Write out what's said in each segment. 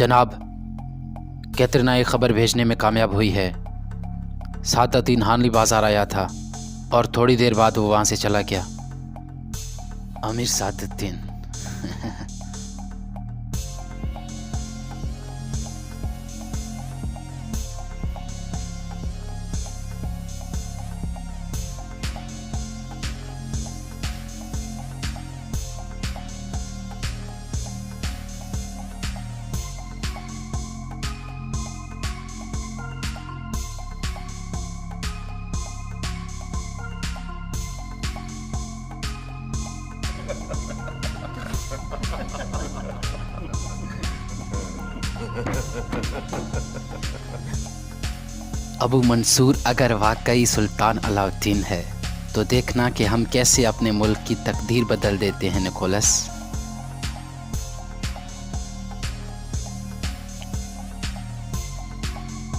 जनाब, कैटरीना एक खबर भेजने में कामयाब हुई है। सादतदीन हानली बाज़ार आया था और थोड़ी देर बाद वो वहाँ से चला गया। अमीर सादतदीन। अबू मंसूर अगर वाकई सुल्तान अलाउद्दीन है तो देखना कि हम कैसे अपने मुल्क की तकदीर बदल देते हैं निकोलस।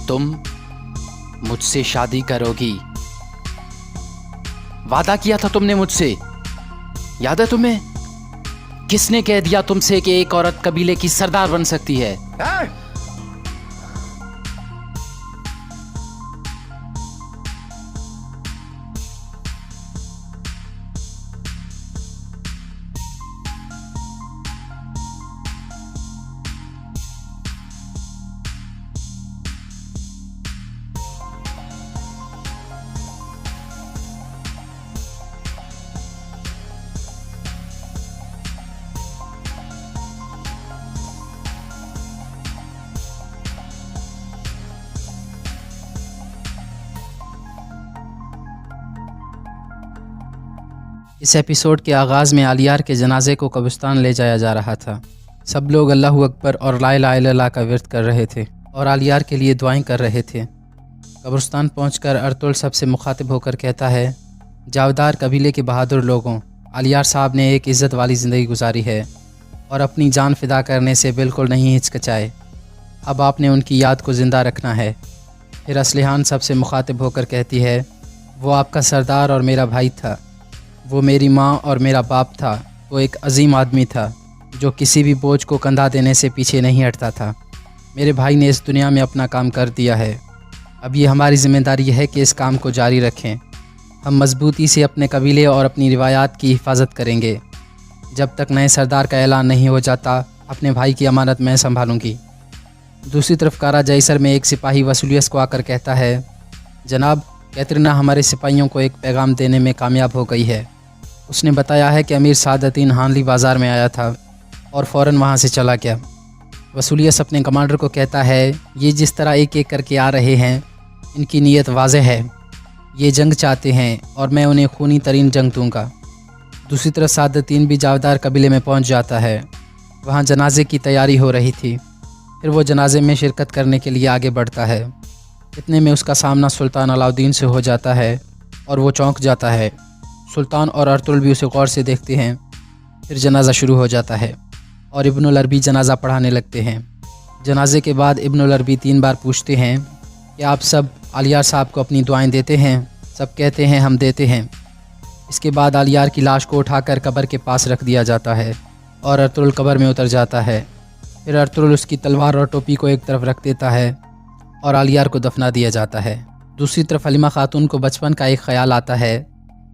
तुम मुझसे शादी करोगी, वादा किया था तुमने मुझसे, याद है तुम्हें? किसने कह दिया तुमसे कि एक औरत कबीले की सरदार बन सकती है? इस एपिसोड के आगाज़ में आलियार के जनाजे को कब्रिस्तान ले जाया जा रहा था। सब लोग अल्लाहु अकबर और ला इलाहा इल्लल्लाह का विर्द कर रहे थे और आलियार के लिए दुआएं कर रहे थे। कब्रिस्तान पहुंचकर अर्तुल सबसे मुखातिब होकर कहता है, जावदार कबीले के बहादुर लोगों, आलियार साहब ने एक इज़्ज़त वाली ज़िंदगी गुजारी है और अपनी जान फ़िदा करने से बिल्कुल नहीं हिचकिचाए। अब आपने उनकी याद को ज़िंदा रखना है। फिर असलिहान सबसे मुखातिब होकर कहती है, वो आपका सरदार और मेरा भाई था, वो मेरी माँ और मेरा बाप था। वो एक अजीम आदमी था जो किसी भी बोझ को कंधा देने से पीछे नहीं हटता था। मेरे भाई ने इस दुनिया में अपना काम कर दिया है, अब ये हमारी ज़िम्मेदारी है कि इस काम को जारी रखें। हम मजबूती से अपने कबीले और अपनी रिवायात की हिफाजत करेंगे। जब तक नए सरदार का ऐलान नहीं हो जाता, अपने भाई की अमानत मैं संभालूंगी। दूसरी तरफ कारा जैसर में एक सिपाही वसूलियत को आकर कहता है, जनाब, कैटरीना हमारे सिपाहियों को एक पैगाम देने में कामयाब हो गई है। उसने बताया है कि अमीर सादतदीन हानली बाज़ार में आया था और फ़ौरन वहाँ से चला गया। वसूलियत अपने कमांडर को कहता है, ये जिस तरह एक एक करके आ रहे हैं, इनकी नीयत वाज़ेह है। ये जंग चाहते हैं और मैं उन्हें खूनी तरीन जंग दूँगा। दूसरी तरफ सादतदीन भी जावदार कबीले में पहुँच जाता है। वहाँ जनाजे की तैयारी हो रही थी। फिर वो जनाजे में शिरकत करने के लिए आगे बढ़ता है। इतने में उसका सामना सुल्तान अलाउद्दीन से हो जाता है और वो चौंक जाता है। सुल्तान और अर्तुल भी उसे गौर से देखते हैं। फिर जनाजा शुरू हो जाता है और इब्नुल अरबी जनाजा पढ़ाने लगते हैं। जनाजे के बाद इब्नुल अरबी 3 बार पूछते हैं कि आप सब आलियार साहब को अपनी दुआएं देते हैं? सब कहते हैं हम देते हैं। इसके बाद आलियार की लाश को उठाकर कब्र के पास रख दिया जाता है और अर्तुल कब्र में उतर जाता है। फिर अर्तुल उसकी तलवार और टोपी को एक तरफ रख देता है और आलियार को दफना दिया जाता है। दूसरी तरफ हलीमा खातून को बचपन का एक ख्याल आता है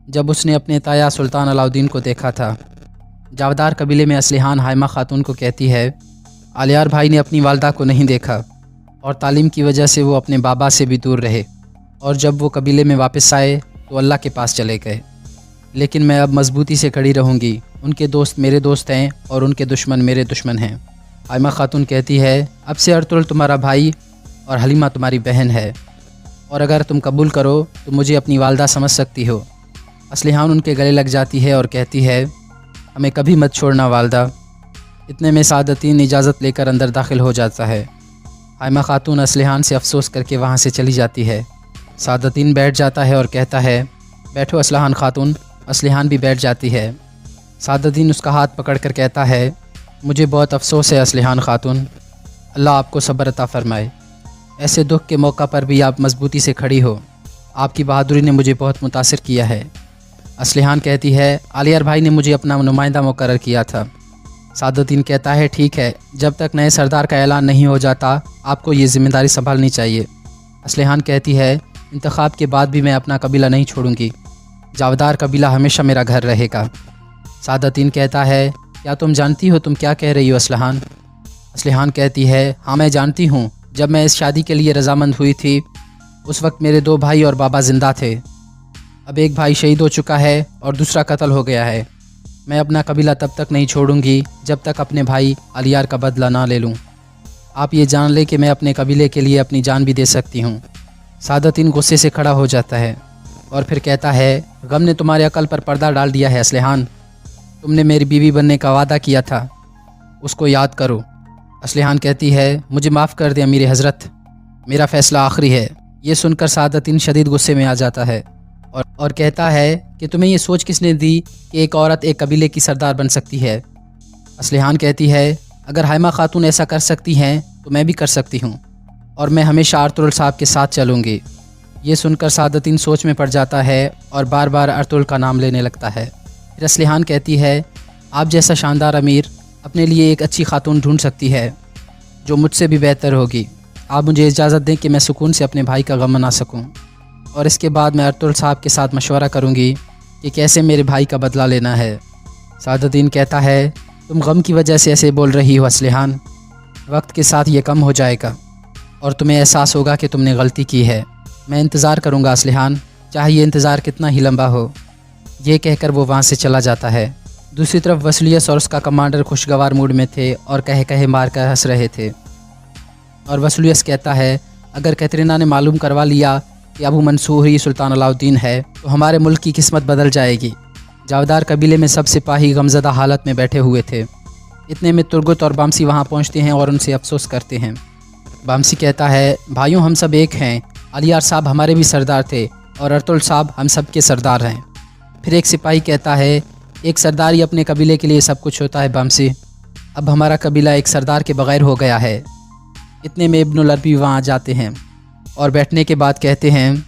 जब उसने अपने ताया सुल्तान अलाउद्दीन को देखा था। जावदार कबीले में असलिहान हाइमा खातून को कहती है, आलियार भाई ने अपनी वालदा को नहीं देखा और तालीम की वजह से वो अपने बाबा से भी दूर रहे, और जब वो कबीले में वापस आए तो अल्लाह के पास चले गए। लेकिन मैं अब मजबूती से खड़ी रहूँगी। उनके दोस्त मेरे दोस्त हैं और उनके दुश्मन मेरे दुश्मन हैं। हाइमा खातून कहती है, अब से अर्तुल तुम्हारा भाई और हलीमा तुम्हारी बहन है, और अगर तुम कबूल करो तो मुझे अपनी वालदा समझ सकती हो। असलिहान उनके गले लग जाती है और कहती है, हमें कभी मत छोड़ना वालदा। इतने में सादतदीन इजाज़त लेकर अंदर दाखिल हो जाता है। हाइमा खातून असलिहान से अफसोस करके वहाँ से चली जाती है। सादतदीन बैठ जाता है और कहता है, बैठो असलिहान खातून। असलिहान भी बैठ जाती है। सादतदीन उसका हाथ पकड़कर कहता है, मुझे बहुत अफसोस है असलिहान खातून, अल्लाह आपको सब्र अता फ़रमाए। ऐसे दुख के मौका पर भी आप मजबूती से खड़ी हो। आपकी बहादुरी ने मुझे बहुत मुतासिर किया है। असलिहान कहती है, आलियार भाई ने मुझे अपना नुमाइंदा मुकर्रर किया था। सादुद्दीन कहता है ठीक है, जब तक नए सरदार का ऐलान नहीं हो जाता आपको ये ज़िम्मेदारी संभालनी चाहिए। असलिहान कहती है इंतखाब के बाद भी मैं अपना कबीला नहीं छोड़ूंगी, जावदार कबीला हमेशा मेरा घर रहेगा। सादुद्दीन कहता है क्या तुम जानती हो तुम क्या कह रही हो असलिहान? असलिहान कहती है हाँ मैं जानती हूँ, जब मैं इस शादी के लिए रजामंद हुई थी उस वक्त मेरे 2 भाई और बाबा ज़िंदा थे। अब एक भाई शहीद हो चुका है और दूसरा कत्ल हो गया है। मैं अपना कबीला तब तक नहीं छोड़ूंगी जब तक अपने भाई अलियार का बदला ना ले लूँ। आप ये जान ले कि मैं अपने कबीले के लिए अपनी जान भी दे सकती हूँ। सादुद्दीन गुस्से से खड़ा हो जाता है और फिर कहता है गम ने तुम्हारे अकल पर पर्दा डाल दिया है असलिहान, तुमने मेरी बीवी बनने का वादा किया था, उसको याद करो। असलिहान कहती है मुझे माफ़ कर दे अमीर हज़रत, मेरा फ़ैसला आखिरी है। ये सुनकर सादुद्दीन शदीद गुस्से में आ जाता है और कहता है कि तुम्हें ये सोच किसने दी कि एक औरत एक कबीले की सरदार बन सकती है? असलिहान कहती है अगर हाइमा खातून ऐसा कर सकती हैं तो मैं भी कर सकती हूँ और मैं हमेशा अर्तुगरुल साहब के साथ चलूँगी। ये सुनकर सादुद्दीन सोच में पड़ जाता है और बार बार अर्तुगरुल का नाम लेने लगता है। फिर असलिहान कहती है आप जैसा शानदार अमीर अपने लिए एक अच्छी खातून ढूंढ सकती है जो मुझसे भी बेहतर होगी। आप मुझे इजाज़त दें कि मैं सुकून से अपने भाई का गम मना सकूं और इसके बाद मैं अर्तुगरुल साहब के साथ मशवरा करूंगी कि कैसे मेरे भाई का बदला लेना है। सादुद्दीन कहता है तुम गम की वजह से ऐसे बोल रही हो असलिहान, वक्त के साथ ये कम हो जाएगा और तुम्हें एहसास होगा कि तुमने गलती की है। मैं इंतज़ार करूंगा असलिहान, चाहे ये इंतज़ार कितना ही लंबा हो। ये कहकर वो वहाँ से चला जाता है। दूसरी तरफ वसूलियस और उसका कमांडर खुशगवार मूड में थे और कहे कहे मार कर हंस रहे थे। और वसूलियस कहता है अगर कैटरीना ने मालूम करवा लिया कि अबू मंसूर ही सुल्तान अलाउद्दीन है तो हमारे मुल्क की किस्मत बदल जाएगी। जावदार कबीले में सब सिपाही गमज़दा हालत में बैठे हुए थे। इतने में तुर्गुत और बामसी वहाँ पहुँचते हैं और उनसे अफसोस करते हैं। बामसी कहता है भाइयों हम सब एक हैं, अलियार साहब हमारे भी सरदार थे और अर्तुगरुल साहब हम सब के सरदार हैं। फिर एक सिपाही कहता है एक सरदार ही अपने कबीले के लिए सब कुछ होता है बामसी, अब हमारा कबीला एक सरदार के बगैर हो गया है। इतने में इब्नुल अरबी वहाँ आ जाते हैं और बैठने के बाद कहते हैं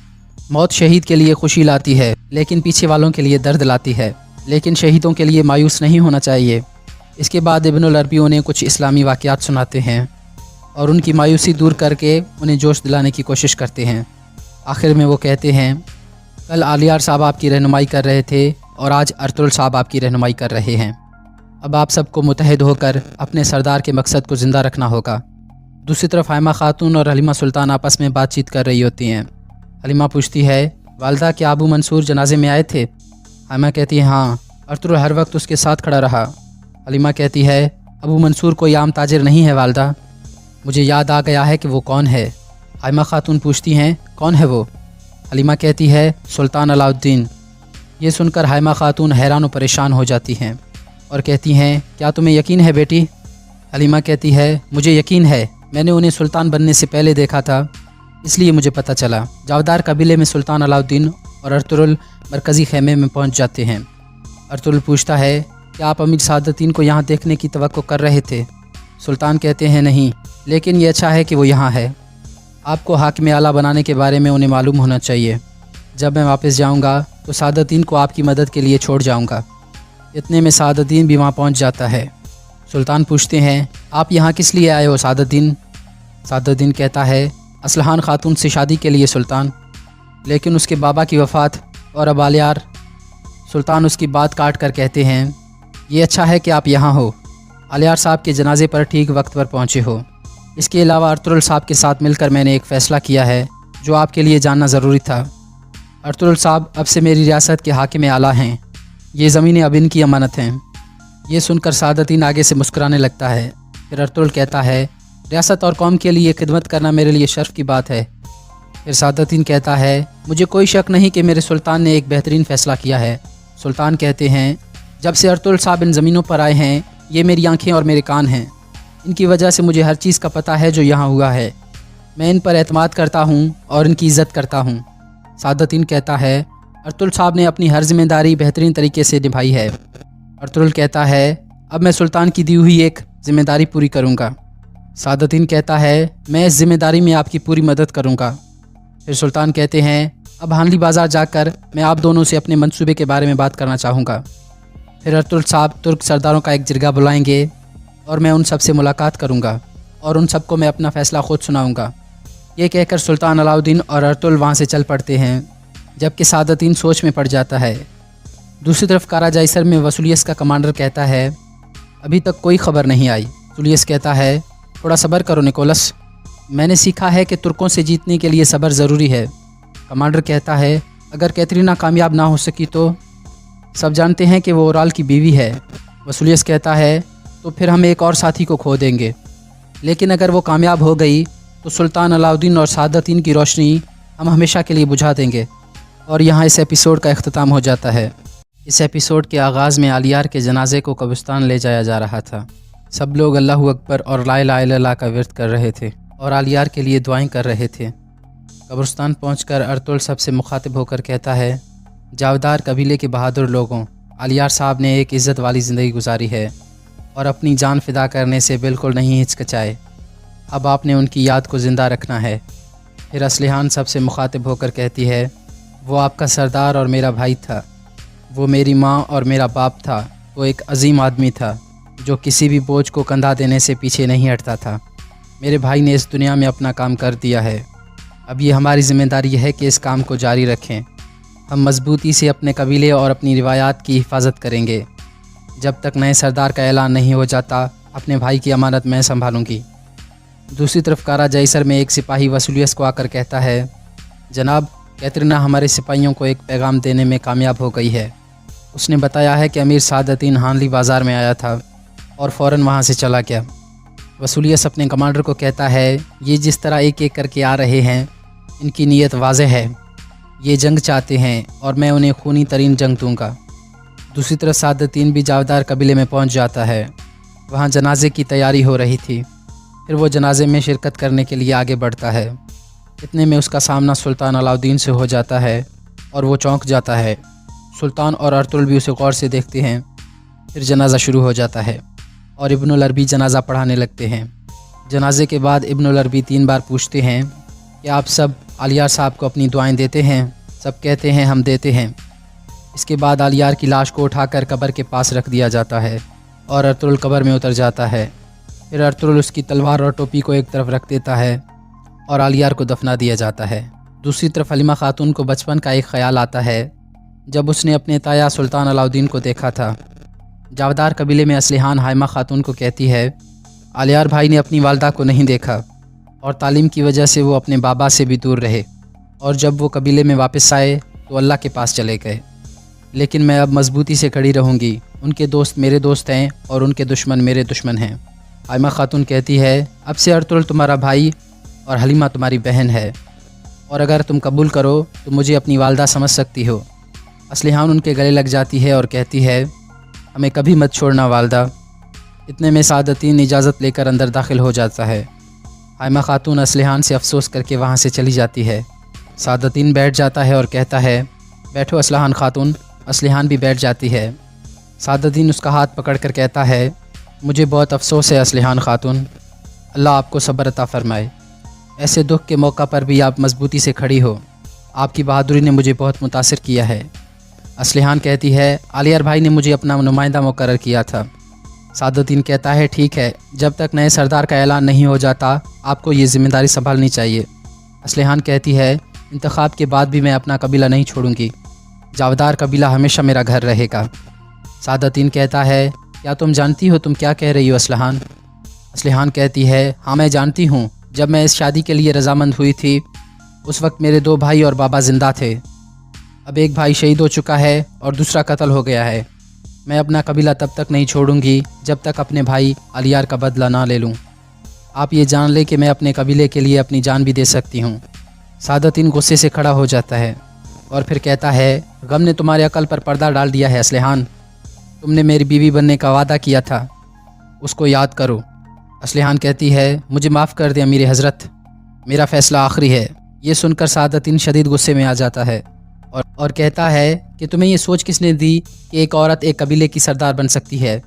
मौत शहीद के लिए खुशी लाती है लेकिन पीछे वालों के लिए दर्द लाती है, लेकिन शहीदों के लिए मायूस नहीं होना चाहिए। इसके बाद इब्नुल अरबी उन्हें कुछ इस्लामी वाक़यात सुनाते हैं और उनकी मायूसी दूर करके उन्हें जोश दिलाने की कोशिश करते हैं। आखिर में वो कहते हैं कल अलियार साहब आपकी रहनुमाई कर रहे थे और आज अर्तुगरुल साहब आपकी रहनुमाई कर रहे हैं। अब आप सबको मुतहद होकर अपने सरदार के मकसद को ज़िंदा रखना होगा। दूसरी तरफ हाइमा खातून और हलीमा सुल्तान आपस में बातचीत कर रही होती हैं। हलीमा पूछती है वालदा क्या अबू मंसूर जनाजे में आए थे? हाइमा कहती है हाँ, अर्तुगरुल हर वक्त उसके साथ खड़ा रहा। हलीमा कहती है अबू मंसूर कोई आम ताजिर नहीं है वालदा, मुझे याद आ गया है कि वो कौन है। हाइमा खातून पूछती हैं कौन है वो? हलीमा कहती है सुल्तान अलाउद्दीन। ये सुनकर हाइमा खातून हैरान और परेशान हो जाती हैं और कहती हैं क्या तुम्हें यकीन है बेटी? हलीमा कहती है मुझे यकीन है, मैंने उन्हें सुल्तान बनने से पहले देखा था इसलिए मुझे पता चला। जावदार कबीले में सुल्तान अलाउद्दीन और अर्तुगरुल मरकज़ी खेमे में पहुंच जाते हैं। अर्तुगरुल पूछता है क्या आप अमीर सादुद्दीन को यहाँ देखने की तवक्को कर रहे थे? सुल्तान कहते हैं नहीं, लेकिन ये अच्छा है कि वो यहाँ है। आपको हाकिम आला बनाने के बारे में उन्हें मालूम होना चाहिए। जब मैं वापस जाऊँगा तो सादुद्दीन को आपकी मदद के लिए छोड़ जाऊँगा। इतने में सादुद्दीन भी वहाँ पहुँच जाता है। सुल्तान पूछते हैं आप यहाँ किस लिए आए हो सादुद्दीन? सादुद्दीन कहता है असलहान खातून से शादी के लिए सुल्तान, लेकिन उसके बाबा की वफ़ात और अब अलियार। सुल्तान उसकी बात काट कर कहते हैं ये अच्छा है कि आप यहाँ हो, अलियार साहब के जनाजे पर ठीक वक्त पर पहुँचे हो। इसके अलावा अर्तुगरुल साहब के साथ मिलकर मैंने एक फ़ैसला किया है जो आपके लिए जानना ज़रूरी था। अर्तुगरुल साहब अब से मेरी रियासत के हाकिम आला हैं, ये ज़मीनें अब इनकी अमानत हैं। ये सुनकर सादुद्दीन आगे से मुस्कुराने लगता है। फिर अर्तुगरुल कहता है रियासत और कौम के लिए खिदमत करना मेरे लिए शर्फ की बात है। फिर सादुद्दीन कहता है मुझे कोई शक नहीं कि मेरे सुल्तान ने एक बेहतरीन फ़ैसला किया है। सुल्तान कहते हैं जब से अर्तुगरुल साहब इन ज़मीनों पर आए हैं ये मेरी आंखें और मेरे कान हैं, इनकी वजह से मुझे हर चीज़ का पता है जो यहाँ हुआ है। मैं इन पर एतमाद करता हूँ और इनकी इज़्ज़त करता हूँ। सादुद्दीन कहता है अर्तुगरुल साहब ने अपनी हर जिम्मेदारी बेहतरीन तरीके से निभाई है। अर्तुगरुल कहता है अब मैं सुल्तान की दी हुई एक ज़िम्मेदारी पूरी करूँगा। सादुद्दीन कहता है मैं इस ज़िम्मेदारी में आपकी पूरी मदद करूँगा। फिर सुल्तान कहते हैं अब हानली बाज़ार जाकर मैं आप दोनों से अपने मंसूबे के बारे में बात करना चाहूँगा। फिर अर्तुगरुल साहब तुर्क सरदारों का एक जिरगा बुलाएंगे और मैं उन सब से मुलाकात करूँगा और उन सबको मैं अपना फ़ैसला ख़ुद सुनाऊँगा। ये कहकर सुल्तान अलाउद्दीन और अर्तुल वहाँ से चल पड़ते हैं, जबकि सादतीन सोच में पड़ जाता है। दूसरी तरफ काराजाइसर में वसूलियस का कमांडर कहता है, अभी तक कोई खबर नहीं आई। वसूलियस कहता है, थोड़ा सब्र करो निकोलस, मैंने सीखा है कि तुर्कों से जीतने के लिए सब्र ज़रूरी है। कमांडर कहता है, अगर कैथरीना कामयाब ना हो सकी तो? सब जानते हैं कि वो ओराल की बीवी है। वसूलियस कहता है, तो फिर हम एक और साथी को खो देंगे, लेकिन अगर वो कामयाब हो गई तो सुल्तान अलाउद्दीन और सादतीन की रोशनी हम हमेशा के लिए बुझा देंगे। और यहाँ इस एपिसोड का अख्ताम हो जाता है। इस एपिसोड के आगाज़ में आलियार के जनाजे को कब्रिस्तान ले जाया जा रहा था। सब लोग अल्लाहु अकबर और ला इलाहा इल्लल्लाह का विर्द कर रहे थे और आलियार के लिए दुआएं कर रहे थे। कब्रिस्तान पहुंचकर अर्तुल सबसे मुखातिब होकर कहता है, जावदार कबीले के बहादुर लोगों, आलियार साहब ने एक इज़्ज़त वाली ज़िंदगी गुजारी है और अपनी जान फिदा करने से बिल्कुल नहीं हिचकिचाए। अब आपने उनकी याद को ज़िंदा रखना है। फिर असलिहान सबसे मुखातिब होकर कहती है, वो आपका सरदार और मेरा भाई था, वो मेरी माँ और मेरा बाप था। वो एक अजीम आदमी था जो किसी भी बोझ को कंधा देने से पीछे नहीं हटता था। मेरे भाई ने इस दुनिया में अपना काम कर दिया है। अब ये हमारी ज़िम्मेदारी है कि इस काम को जारी रखें। हम मजबूती से अपने कबीले और अपनी रिवायात की हिफाजत करेंगे। जब तक नए सरदार का ऐलान नहीं हो जाता, अपने भाई की अमानत मैं संभालूंगी। दूसरी तरफ काराजाइसर में एक सिपाही वसूलियस को आकर कहता है, जनाब, कैथरीना हमारे सिपाहियों को एक पैगाम देने में कामयाब हो गई है। उसने बताया है कि अमीर सादतीन हानली बाज़ार में आया था और फ़ौरन वहाँ से चला गया। वसूलियस अपने कमांडर को कहता है, ये जिस तरह एक एक करके आ रहे हैं, इनकी नीयत वाज़ेह है। ये जंग चाहते हैं और मैं उन्हें खूनी तरीन जंग दूँगा। दूसरी तरफ सादतीन भी जावदार कबीले में पहुँच जाता है। वहाँ जनाजे की तैयारी हो रही थी। फिर वो जनाजे में शिरकत करने के लिए आगे बढ़ता है। इतने में उसका सामना सुल्तान अलाउद्दीन से हो जाता है और वो चौंक जाता है। सुल्तान और अर्तुल भी उसे गौर से देखते हैं। फिर जनाजा शुरू हो जाता है और इब्नुल अरबी जनाजा पढ़ाने लगते हैं। जनाजे के बाद इब्नुल अरबी 3 बार पूछते हैं कि आप सब आलियार साहब को अपनी दुआएं देते हैं? सब कहते हैं, हम देते हैं। इसके बाद आलियार की लाश को उठाकर कब्र के पास रख दिया जाता है और अर्तुल कब्र में उतर जाता है। फिर अर्तुल उसकी तलवार और टोपी को एक तरफ रख देता है और आलियार को दफना दिया जाता है। दूसरी तरफ हलीमा खातून को बचपन का एक ख्याल आता है जब उसने अपने ताया सुल्तान अलाउद्दीन को देखा था। जावदार कबीले में असलिहान हाइमा खातून को कहती है, आलियार भाई ने अपनी वालदा को नहीं देखा और तालीम की वजह से वो अपने बाबा से भी दूर रहे, और जब वो कबीले में वापस आए तो अल्लाह के पास चले गए। लेकिन मैं अब मजबूती से खड़ी रहूँगी। उनके दोस्त मेरे दोस्त हैं और उनके दुश्मन मेरे दुश्मन हैं। हाइमा खातून कहती है, अब से अर्तुल तुम्हारा भाई और हलीमा तुम्हारी बहन है, और अगर तुम कबूल करो तो मुझे अपनी वालदा समझ सकती हो। असलिहान उनके गले लग जाती है और कहती है, हमें कभी मत छोड़ना वालदा। इतने में सादतीन इजाज़त लेकर अंदर दाखिल हो जाता है। हाइमा खातून असलिहान से अफसोस करके वहाँ से चली जाती है। सादतीन बैठ जाता है और कहता है, बैठो असलिहान खातून। असलिहान भी बैठ जाती है। सादतीन उसका हाथ पकड़कर कहता है, मुझे बहुत अफसोस है असलिहान खातून, अल्लाह आपको सब्र अता फ़रमाए। ऐसे दुख के मौका पर भी आप मजबूती से खड़ी हो। आपकी बहादुरी ने मुझे बहुत मुतासिर किया है। असलिहान कहती है, आलियार भाई ने मुझे अपना नुमाइंदा मुकर्रर किया था। सादतीन कहता है, ठीक है, जब तक नए सरदार का ऐलान नहीं हो जाता आपको ये ज़िम्मेदारी संभालनी चाहिए। असलिहान कहती है, इंतखाब के बाद भी मैं अपना कबीला नहीं छोड़ूंगी। जावदार कबीला हमेशा मेरा घर रहेगा। सादतीन कहता है, क्या तुम जानती हो तुम क्या कह रही हो असलिहान? असलिहान कहती है, हाँ मैं जानती हूँ। जब मैं इस शादी के लिए रजामंद हुई थी उस वक्त मेरे 2 भाई और बाबा ज़िंदा थे। अब एक भाई शहीद हो चुका है और दूसरा कत्ल हो गया है। मैं अपना कबीला तब तक नहीं छोड़ूंगी जब तक अपने भाई आलियार का बदला ना ले लूँ। आप ये जान ले कि मैं अपने कबीले के लिए अपनी जान भी दे सकती हूँ। सादतीन गुस्से से खड़ा हो जाता है और फिर कहता है, गम ने तुम्हारे अकल पर पर्दा डाल दिया है असलिहान। तुमने मेरी बीवी बनने का वादा किया था, उसको याद करो। असलिहान कहती है, मुझे माफ़ कर दे अमीर हज़रत, मेरा फ़ैसला आखिरी है। ये सुनकर सादतीन शदीद गुस्से में आ जाता है और कहता है कि तुम्हें ये सोच किसने दी कि एक औरत एक कबीले की सरदार बन सकती है?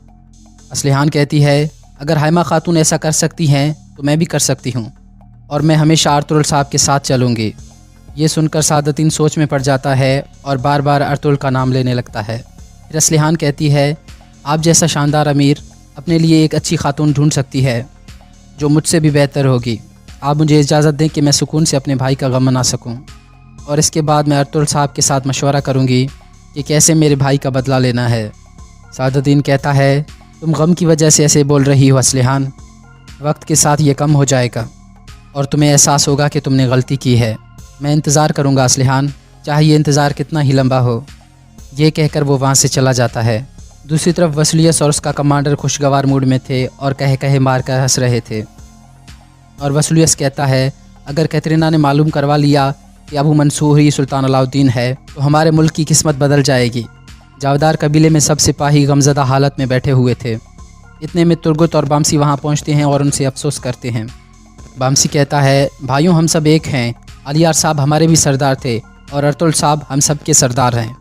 असलिहान कहती है, अगर हाइमा खातून ऐसा कर सकती हैं तो मैं भी कर सकती हूँ, और मैं हमेशा अर्तुल साहब के साथ चलूँगी। ये सुनकर सादतीन सोच में पड़ जाता है और बार बार अर्तुल का नाम लेने लगता है। फिर असलिहान कहती है, आप जैसा शानदार अमीर अपने लिए एक अच्छी खातून ढूंढ सकती है जो मुझसे भी बेहतर होगी। आप मुझे इजाज़त दें कि मैं सुकून से अपने भाई का गम मना सकूं, और इसके बाद मैं अर्तुल साहब के साथ मशवरा करूंगी कि कैसे मेरे भाई का बदला लेना है। सादुद्दीन कहता है, तुम गम की वजह से ऐसे बोल रही हो असलिहान, वक्त के साथ ये कम हो जाएगा और तुम्हें एहसास होगा कि तुमने गलती की है। मैं इंतज़ार करूंगा असलिहान, चाहे ये इंतज़ार कितना ही लंबा हो। ये कहकर वो वहाँ से चला जाता है। दूसरी तरफ वसूलियस और उसका कमांडर खुशगवार मूड में थे और कहे कहे मार कर हंस रहे थे। और वसूलियस कहता है, अगर कैटरीना ने मालूम करवा लिया कि अबू मंसूर ही सुल्तान अलाउद्दीन है तो हमारे मुल्क की किस्मत बदल जाएगी। जावदार कबीले में सब सिपाही गमज़दा हालत में बैठे हुए थे। इतने में तुर्गुत और बामसी वहाँ पहुँचते हैं और उनसे अफसोस करते हैं। बामसी कहता है, भाइयों हम सब एक हैं, अलियार साहब हमारे भी सरदार थे और अर्तुल साहब हम सब के सरदार हैं।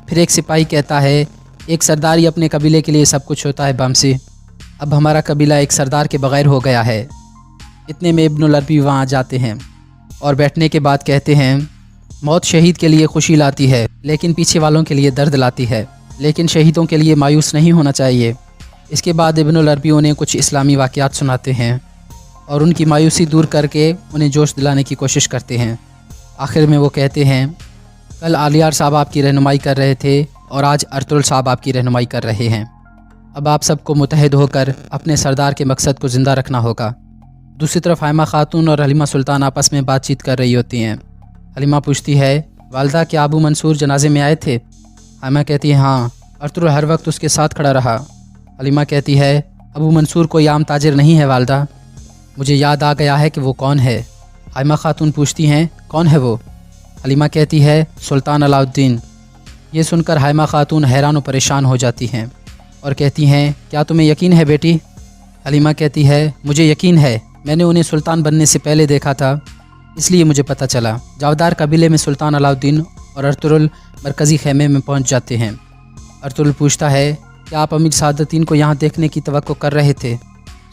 फिर एक सिपाही कहता है, एक सरदार ही अपने कबीले के लिए सब कुछ होता है बामसी, अब हमारा कबीला एक सरदार के बगैर हो गया है। इतने में इब्नुल अरबी वहाँ आ जाते हैं और बैठने के बाद कहते हैं, मौत शहीद के लिए खुशी लाती है लेकिन पीछे वालों के लिए दर्द लाती है, लेकिन शहीदों के लिए मायूस नहीं होना चाहिए। इसके बाद इब्नुल अरबी उन्हें कुछ इस्लामी वाक़यात सुनाते हैं और उनकी मायूसी दूर करके उन्हें जोश दिलाने की कोशिश करते हैं। आखिर में वो कहते हैं, कल आलियार साहब आपकी रहनुमाई कर रहे थे और आज अर्तुल साहब आपकी रहनुमाई कर रहे हैं। अब आप सबको मुतहद होकर अपने सरदार के मकसद को ज़िंदा रखना होगा। दूसरी तरफ हाइमा खातून और हलीमा सुल्तान आपस में बातचीत कर रही होती हैं। हलीमा पूछती है, वालदा क्या अबू मंसूर जनाजे में आए थे? हाइमा कहती है, हाँ, अर्तुल हर वक्त उसके साथ खड़ा रहा। हलीमा कहती है, अबू मंसूर कोई आम ताजिर नहीं है वालदा, मुझे याद आ गया है कि वो कौन है। हाइमा खातून पूछती हैं, कौन है वो? हलीमा कहती है, सुल्तान अलाउद्दीन। ये सुनकर हाइमा खातून हैरान और परेशान हो जाती हैं और कहती हैं, क्या तुम्हें यकीन है बेटी? हलीमा कहती है, मुझे यकीन है, मैंने उन्हें सुल्तान बनने से पहले देखा था, इसलिए मुझे पता चला। जावदार कबीले में सुल्तान अलाउद्दीन और अर्तुल मरकज़ी खेमे में पहुंच जाते हैं। अर्तुल पूछता है, क्या आप अमीर सादुद्दीन को यहाँ देखने की तवक्को कर रहे थे?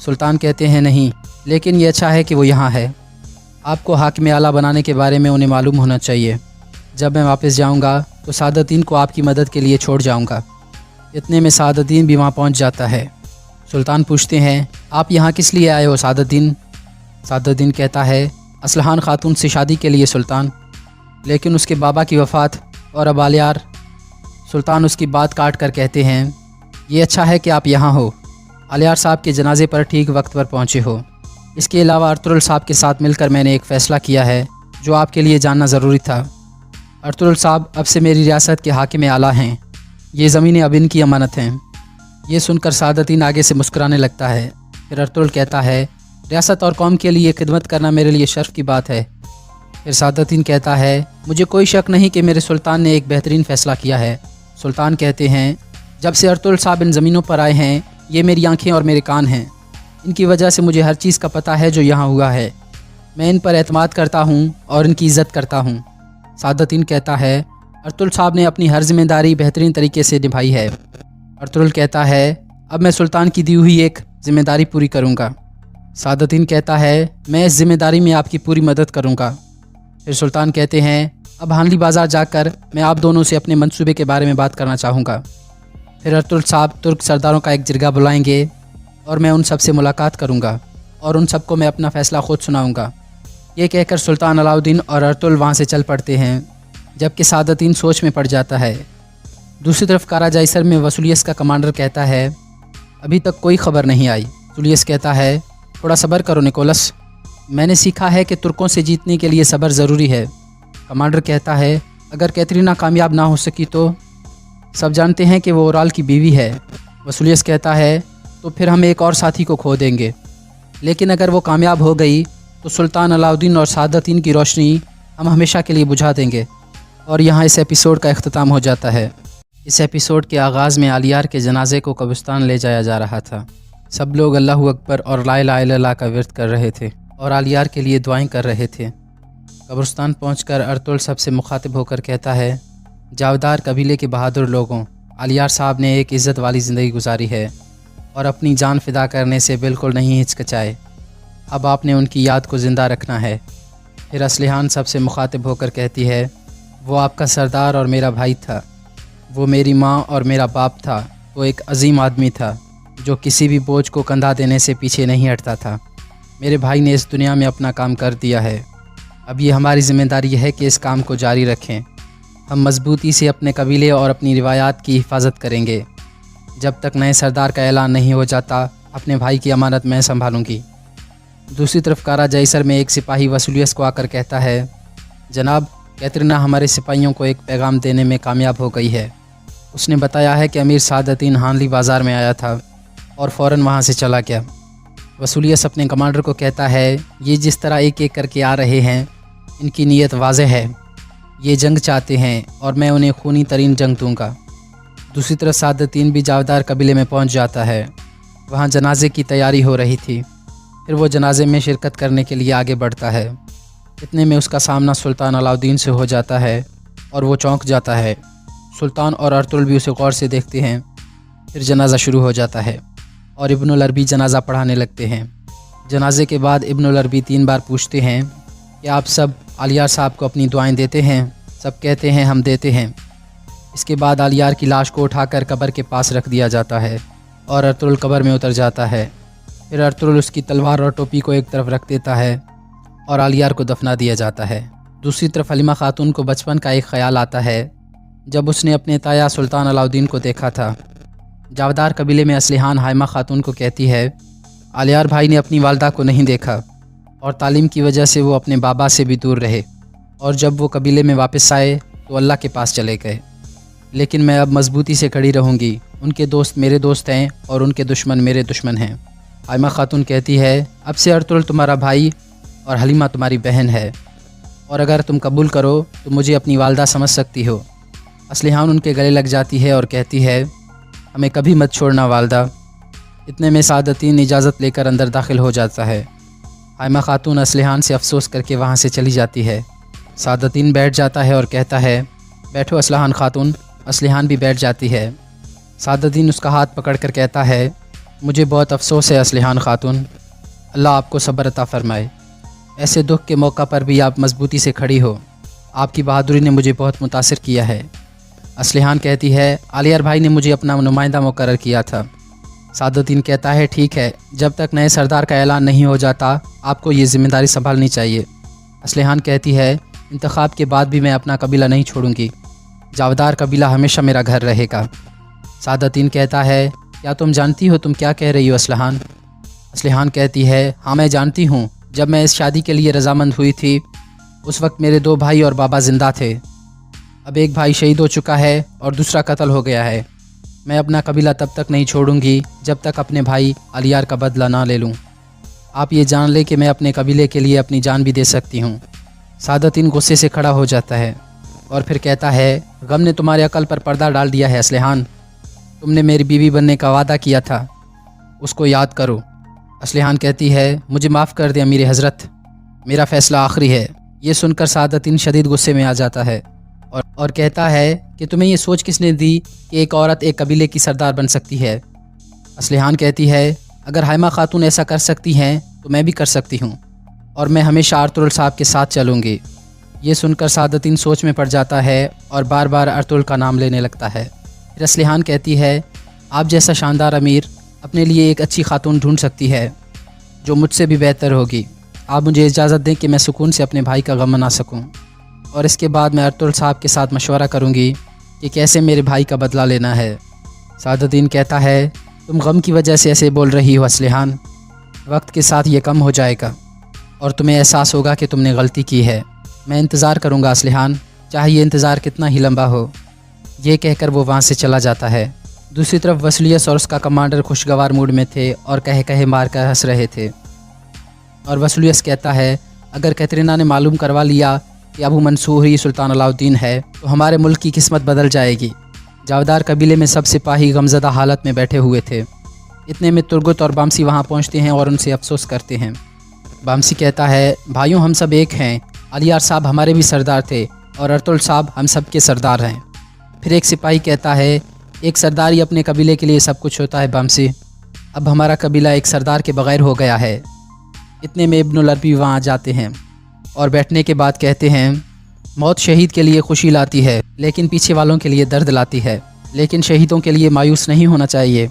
सुल्तान कहते हैं, नहीं, लेकिन ये अच्छा है कि वो यहाँ है। आपको हाकिम आला बनाने के बारे में उन्हें मालूम होना चाहिए। जब मैं वापस जाऊँगा तो सादुद्दीन को आपकी मदद के लिए छोड़ जाऊँगा। इतने में सादुद्दीन भी वहाँ पहुँच जाता है। सुल्तान पूछते हैं, आप यहाँ किस लिए आए हो सादुद्दीन? सादुद्दीन कहता है, असलहान खातून से शादी के लिए सुल्तान, लेकिन उसके बाबा की वफ़ात और अब आलियार। सुल्तान उसकी बात काट कर कहते हैं, ये अच्छा है कि आप यहाँ हो, आलियार साहब के जनाजे पर ठीक वक्त पर पहुँचे हो। इसके अलावा अर्तुल साहब के साथ मिलकर मैंने एक फ़ैसला किया है जो आपके लिए जानना ज़रूरी था। अर्तुल साहब अब से मेरी रियासत के हाकिम आला हैं, ये ज़मीनें अब इनकी अमानत हैं। ये सुनकर सादुद्दीन आगे से मुस्कुराने लगता है। फिर अर्तुल कहता है, रियासत और कौम के लिए खिदमत करना मेरे लिए शर्फ की बात है। फिर सादुद्दीन कहता है, मुझे कोई शक नहीं कि मेरे सुल्तान ने एक बेहतरीन फ़ैसला किया है। सुल्तान कहते हैं, जब से अर्तुल साहब इन ज़मीनों पर आए हैं, ये मेरी आँखें और मेरे कान हैं। इनकी वजह से मुझे हर चीज़ का पता है जो यहाँ हुआ है। मैं इन पर एतमाद करता हूँ और इनकी इज़्ज़त करता हूँ। सादुद्दीन कहता है, अर्तुल साहब ने अपनी हर जिम्मेदारी बेहतरीन तरीके से निभाई है। अर्तुल कहता है, अब मैं सुल्तान की दी हुई एक ज़िम्मेदारी पूरी करूँगा। सादुद्दीन कहता है, मैं इस ज़िम्मेदारी में आपकी पूरी मदद करूँगा। फिर सुल्तान कहते हैं, अब हानली बाज़ार जाकर मैं आप दोनों से अपने मंसूबे के बारे में बात करना चाहूँगा। फिर अर्तुल साहब तुर्क सरदारों का एक जिरगा बुलाएंगे और मैं उन सब से मुलाकात करूँगा और उन सबको मैं अपना फ़ैसला खुद सुनाऊँगा। ये कहकर सुल्तान अलाउद्दीन और अर्तुल वहाँ से चल पड़ते हैं, जबकि सादुद्दीन सोच में पड़ जाता है। दूसरी तरफ काराजाइसर में वसूलियस का कमांडर कहता है, अभी तक कोई खबर नहीं आई। वसूलियस कहता है, थोड़ा सब्र करो निकोलस, मैंने सीखा है कि तुर्कों से जीतने के लिए सब्र ज़रूरी है। कमांडर कहता है, अगर कैटरीना कामयाब ना हो सकी तो? सब जानते हैं कि वो ओराल की बीवी है। वसूलियस कहता है, तो फिर हम एक और साथी को खो देंगे, लेकिन अगर वो कामयाब हो गई तो सुल्तान अलाउद्दीन और सादुद्दीन की रोशनी हम हमेशा के लिए बुझा देंगे। और यहाँ इस एपिसोड का अख्ताम हो जाता है। इस एपिसोड के आगाज़ में आलियार के जनाजे को कब्रिस्तान ले जाया जा रहा था। सब लोग अल्लाहु अकबर और ला इलाहा इल्लल्लाह का विर्द कर रहे थे और आलियार के लिए दुआएं कर रहे थे। कब्रिस्तान पहुंचकर अर्तुल सबसे मुखातिब होकर कहता है, जावदार कबीले के बहादुर लोगों, आलियार साहब ने एक इज़्ज़त वाली ज़िंदगी गुजारी है और अपनी जान फिदा करने से बिल्कुल नहीं हिचकिचाए। अब आपने उनकी याद को ज़िंदा रखना है। फिर असलिहान सबसे मुखातिब होकर कहती है, वो आपका सरदार और मेरा भाई था, वो मेरी माँ और मेरा बाप था, वो एक अजीम आदमी था जो किसी भी बोझ को कंधा देने से पीछे नहीं हटता था। मेरे भाई ने इस दुनिया में अपना काम कर दिया है, अब ये हमारी ज़िम्मेदारी है कि इस काम को जारी रखें। हम मजबूती से अपने कबीले और अपनी रिवायात की हिफाजत करेंगे। जब तक नए सरदार का ऐलान नहीं हो जाता, अपने भाई की अमानत मैं संभालूंगी। दूसरी तरफ कारा जैसर में एक सिपाही वसूलियस को आकर कहता है, जनाब, कैतरीना हमारे सिपाहियों को एक पैगाम देने में कामयाब हो गई है। उसने बताया है कि अमीर सादतीन हानली बाज़ार में आया था और फ़ौरन वहाँ से चला गया। वसूलियस अपने कमांडर को कहता है, ये जिस तरह एक एक करके आ रहे हैं, इनकी नीयत वाज़ेह है। ये जंग चाहते हैं और मैं उन्हें खूनी तरीन जंग दूंगा। दूसरी तरफ सादतीन भी जावदार कबीले में पहुँच जाता है। वहाँ जनाजे की तैयारी हो रही थी। फिर वो जनाजे में शिरकत करने के लिए आगे बढ़ता है। इतने में उसका सामना सुल्तान अलाउद्दीन से हो जाता है और वो चौंक जाता है। सुल्तान और अर्तुल भी उसे गौर से देखते हैं। फिर जनाजा शुरू हो जाता है और इब्नुल अरबी जनाजा पढ़ाने लगते हैं। जनाजे के बाद इब्नुल अरबी 3 बार पूछते हैं कि आप सब आलियार साहब को अपनी दुआएं देते हैं? सब कहते हैं हम देते हैं। इसके बाद आलियार की लाश को उठाकर कब्र के पास रख दिया जाता है और अर्तुल कब्र में उतर जाता है। फिर अर्तुल उसकी तलवार और टोपी को एक तरफ रख देता है और आलियार को दफना दिया जाता है। दूसरी तरफ हलीमा खातून को बचपन का एक ख्याल आता है जब उसने अपने ताया सुल्तान अलाउद्दीन को देखा था। जावदार कबीले में असलिहान हाइमा खातून को कहती है, आलियार भाई ने अपनी वालदा को नहीं देखा और तालीम की वजह से वो अपने बाबा से भी दूर रहे, और जब वो कबीले में वापस आए तो अल्लाह के पास चले गए। लेकिन मैं अब मजबूती से खड़ी रहूँगी। उनके दोस्त मेरे दोस्त हैं और उनके दुश्मन मेरे दुश्मन हैं। हाइमा खातून कहती है, अब से अर्तुल तुम्हारा भाई और हलीमा तुम्हारी बहन है, और अगर तुम कबूल करो तो मुझे अपनी वालदा समझ सकती हो। असलिहान उनके गले लग जाती है और कहती है, हमें कभी मत छोड़ना वालदा। इतने में सादतीन इजाज़त लेकर अंदर दाखिल हो जाता है। हाइमा खातून असलिहान से अफसोस करके वहाँ से चली जाती है। सादतीन बैठ जाता है और कहता है, बैठो असलिहान खातून। असलिहान भी बैठ जाती है। सादतीन उसका हाथ पकड़कर कहता है, मुझे बहुत अफसोस है असलिहान खातून, अल्लाह आपको सब्र अता फरमाए। ऐसे दुख के मौका पर भी आप मजबूती से खड़ी हो। आपकी बहादुरी ने मुझे बहुत मुतासिर किया है। असलिहान कहती है, आलियार भाई ने मुझे अपना नुमाइंदा मुकर्रर किया था। सादतीन कहता है, ठीक है, जब तक नए सरदार का ऐलान नहीं हो जाता आपको ये ज़िम्मेदारी संभालनी चाहिए। असलिहान कहती है, इंतखाब के बाद भी मैं अपना कबीला नहीं छोड़ूंगी। जावदार कबीला हमेशा मेरा घर रहेगा। सादतीन कहता है, क्या तुम जानती हो तुम क्या कह रही हो असलिहान? असलिहान कहती है, हाँ मैं जानती हूँ। जब मैं इस शादी के लिए रजामंद हुई थी उस वक्त मेरे 2 भाई और बाबा ज़िंदा थे। अब एक भाई शहीद हो चुका है और दूसरा कत्ल हो गया है। मैं अपना कबीला तब तक नहीं छोड़ूंगी जब तक अपने भाई आलियार का बदला ना ले लूँ। आप ये जान ले कि मैं अपने कबीले के लिए अपनी जान भी दे सकती हूँ। सादतीन गुस्से से खड़ा हो जाता है और फिर कहता है, गम ने तुम्हारे अकल पर पर्दा डाल दिया है असलिहान। तुमने मेरी बीवी बनने का वादा किया था, उसको याद करो। असलिहान कहती है, मुझे माफ़ कर दे अमीर हज़रत, मेरा फ़ैसला आखिरी है। ये सुनकर सादतीन शदीद गुस्से में आ जाता है और कहता है कि तुम्हें ये सोच किसने दी कि एक औरत एक कबीले की सरदार बन सकती है? असलिहान कहती है, अगर हाइमा खातून ऐसा कर सकती हैं तो मैं भी कर सकती हूँ, और मैं हमेशा अर्तुल साहब के साथ चलूँगी। ये सुनकर सादतीन सोच में पड़ जाता है और बार बार अर्तुल का नाम लेने लगता है। फिर असलिहान कहती है, आप जैसा शानदार अमीर अपने लिए एक अच्छी खातून ढूंढ सकती है जो मुझसे भी बेहतर होगी। आप मुझे इजाज़त दें कि मैं सुकून से अपने भाई का गम मना सकूं, और इसके बाद मैं अर्तुल साहब के साथ मशवरा करूंगी कि कैसे मेरे भाई का बदला लेना है। सादतीन कहता है, तुम गम की वजह से ऐसे बोल रही हो असलिहान, वक्त के साथ ये कम हो जाएगा और तुम्हें एहसास होगा कि तुमने गलती की है। मैं इंतज़ार करूंगा असलिहान, चाहे ये इंतज़ार कितना ही लंबा हो। ये कहकर वो वहाँ से चला जाता है। दूसरी तरफ वसूलियस और उसका कमांडर खुशगवार मूड में थे और कहे कहे मार कर हंस रहे थे। और वसूलियस कहता है, अगर कैतरीना ने मालूम करवा लिया कि अबू मंसूर ही सुल्तान अलाउद्दीन है तो हमारे मुल्क की किस्मत बदल जाएगी। जावदार कबीले में सब सिपाही गमज़दा हालत में बैठे हुए थे। इतने में तुर्गुत और बामसी वहाँ पहुँचते हैं और उनसे अफसोस करते हैं। बामसी कहता है, भाइयों हम सब एक हैं। आलियार साहब हमारे भी सरदार थे और अर्तुल साहब हम सब के सरदार हैं। फिर एक सिपाही कहता है, एक सरदार ही अपने कबीले के लिए सब कुछ होता है बामसी। अब हमारा कबीला एक सरदार के बगैर हो गया है। इतने में इब्नुल अरबी वहाँ आ जाते हैं और बैठने के बाद कहते हैं, मौत शहीद के लिए खुशी लाती है लेकिन पीछे वालों के लिए दर्द लाती है। लेकिन शहीदों के लिए मायूस नहीं होना चाहिए।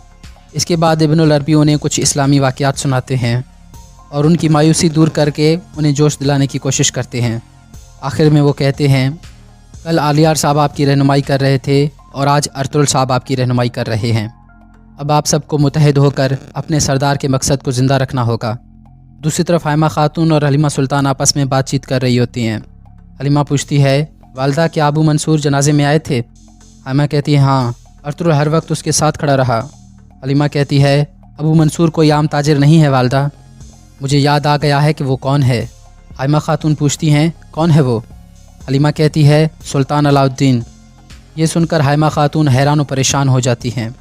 इसके बाद इब्नुल अरबी उन्हें कुछ इस्लामी वाक़यात सुनाते हैं और उनकी मायूसी दूर करके उन्हें जोश दिलाने की कोशिश करते हैं। आखिर में वो कहते हैं, कल आलियार साहब आपकी रहनुमाई कर रहे थे और आज अर्तुल साहब आपकी रहनुमाई कर रहे हैं। अब आप सबको मुतहद होकर अपने सरदार के मकसद को ज़िंदा रखना होगा। दूसरी तरफ हाइमा खातून और हलीमा सुल्तान आपस में बातचीत कर रही होती हैं। हलीमा पूछती है, वालदा क्या अबू मंसूर जनाजे में आए थे? हाइमा कहती है, हाँ। अर्तुल हर वक्त उसके साथ खड़ा रहा। हलीमा कहती है, अबू मंसूर कोई आम ताजिर नहीं है वालदा, मुझे याद आ गया है कि वो कौन है। हाइमा खातून पूछती हैं, कौन है वो? हलीमा कहती है, सुल्तान अलाउद्दीन। ये सुनकर हाइमा खातून हैरान और परेशान हो जाती हैं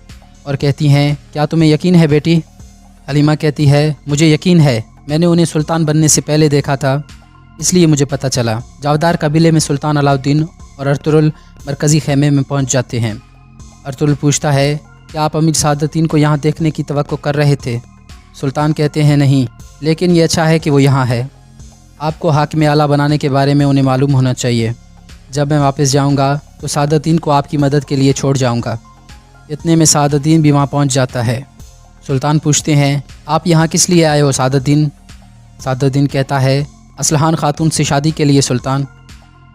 और कहती हैं, क्या तुम्हें यकीन है बेटी? हलीमा कहती है, मुझे यकीन है, मैंने उन्हें सुल्तान बनने से पहले देखा था, इसलिए मुझे पता चला। जावदार कबीले में सुल्तान अलाउद्दीन और अर्तुल मरकज़ी खेमे में पहुंच जाते हैं। अर्तुल पूछता है, क्या आप अमीर सादतीन को यहाँ देखने की तवक्को कर रहे थे? सुल्तान कहते हैं, नहीं, लेकिन ये अच्छा है कि वो यहाँ है। आपको हाकिम आला बनाने के बारे में उन्हें मालूम होना चाहिए। जब मैं वापस जाऊँगा तो सादतीन को आपकी मदद के लिए छोड़ जाऊँगा। इतने में सादतीन भी वहाँ पहुँच जाता है। सुल्तान पूछते हैं, आप यहाँ किस लिए आए हो सादतीन? सादतीन कहता है, असलहान खातून से शादी के लिए सुल्तान,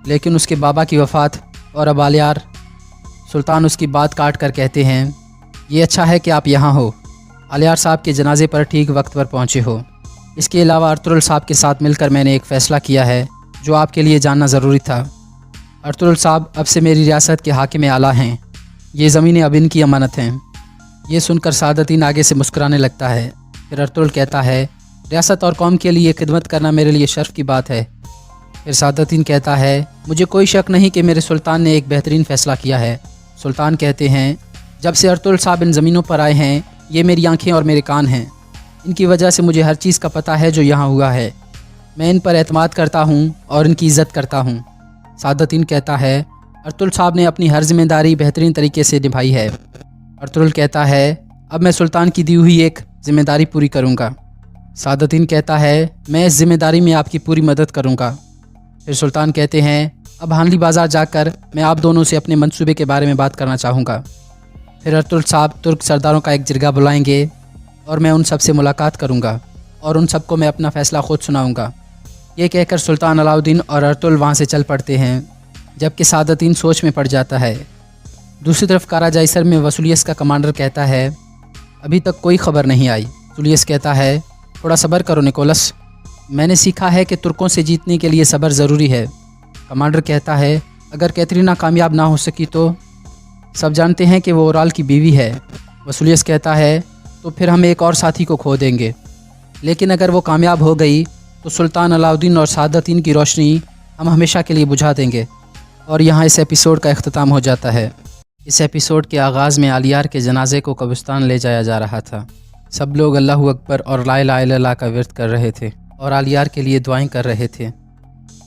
लेकिन उसके बाबा की वफ़ात और अब आलियार। सुल्तान उसकी बात काट कर कहते हैं, ये अच्छा है कि आप यहाँ हो, आलियार साहब के जनाजे पर ठीक वक्त पर पहुँचे हो। इसके अलावा अर्तुल साहब के साथ मिलकर मैंने एक फ़ैसला किया है जो आपके लिए जानना ज़रूरी था। अर्तुल साहब अब से मेरी रियासत के हाकिम आला हैं। ये ज़मीनें अब इनकी अमानत हैं। ये सुनकर सादतीन आगे से मुस्कुराने लगता है। फिर अर्तुल कहता है, रियासत और कौम के लिए खिदमत करना मेरे लिए शर्फ की बात है। फिर सादतीन कहता है, मुझे कोई शक नहीं कि मेरे सुल्तान ने एक बेहतरीन फ़ैसला किया है। सुल्तान कहते हैं, जब से अर्तुल साहब इन ज़मीनों पर आए हैं, ये मेरी आँखें और मेरे कान हैं। इनकी वजह से मुझे हर चीज़ का पता है जो यहाँ हुआ है। मैं इन पर एतमाद करता हूँ और इनकी इज़्ज़त करता हूँ। सादतीन कहता है, अर्तुल साहब ने अपनी हर जिम्मेदारी बेहतरीन तरीके से निभाई है। अर्तुल कहता है, अब मैं सुल्तान की दी हुई एक ज़िम्मेदारी पूरी करूँगा। सादतीन कहता है, मैं इस ज़िम्मेदारी में आपकी पूरी मदद करूँगा। फिर सुल्तान कहते हैं, अब हानली बाज़ार जाकर मैं आप दोनों से अपने मंसूबे के बारे में बात करना चाहूँगा। फिर अर्तुल साहब तुर्क सरदारों का एक जिरगा बुलाएंगे और मैं उन सब से मुलाकात करूँगा और उन सबको मैं अपना फ़ैसला खुद सुनाऊँगा। ये कहकर सुल्तान अलाउद्दीन और अर्तुल वहाँ से चल पड़ते हैं, जबकि सादतीन सोच में पड़ जाता है। दूसरी तरफ काराजाइसर में वसूलियस का कमांडर कहता है, अभी तक कोई खबर नहीं आई। वसूलियस कहता है, थोड़ा सब्र करो निकोलस, मैंने सीखा है कि तुर्कों से जीतने के लिए सब्र ज़रूरी है। कमांडर कहता है, अगर कैथरीना कामयाब ना हो सकी तो? सब जानते हैं कि वो ओराल की बीवी है। वसूलियस कहता है, तो फिर हम एक और साथी को खो देंगे, लेकिन अगर वो कामयाब हो गई तो सुल्तान अलाउद्दीन और सादतीन की रोशनी हम हमेशा के लिए बुझा देंगे। और यहाँ इस एपिसोड का अख्ताम हो जाता है। इस एपिसोड के आगाज़ में आलियार के जनाजे को कब्रिस्तान ले जाया जा रहा था। सब लोग अल्लाहु अकबर और ला इलाहा इल्लल्लाह का विर्द कर रहे थे और आलियार के लिए दुआएं कर रहे थे।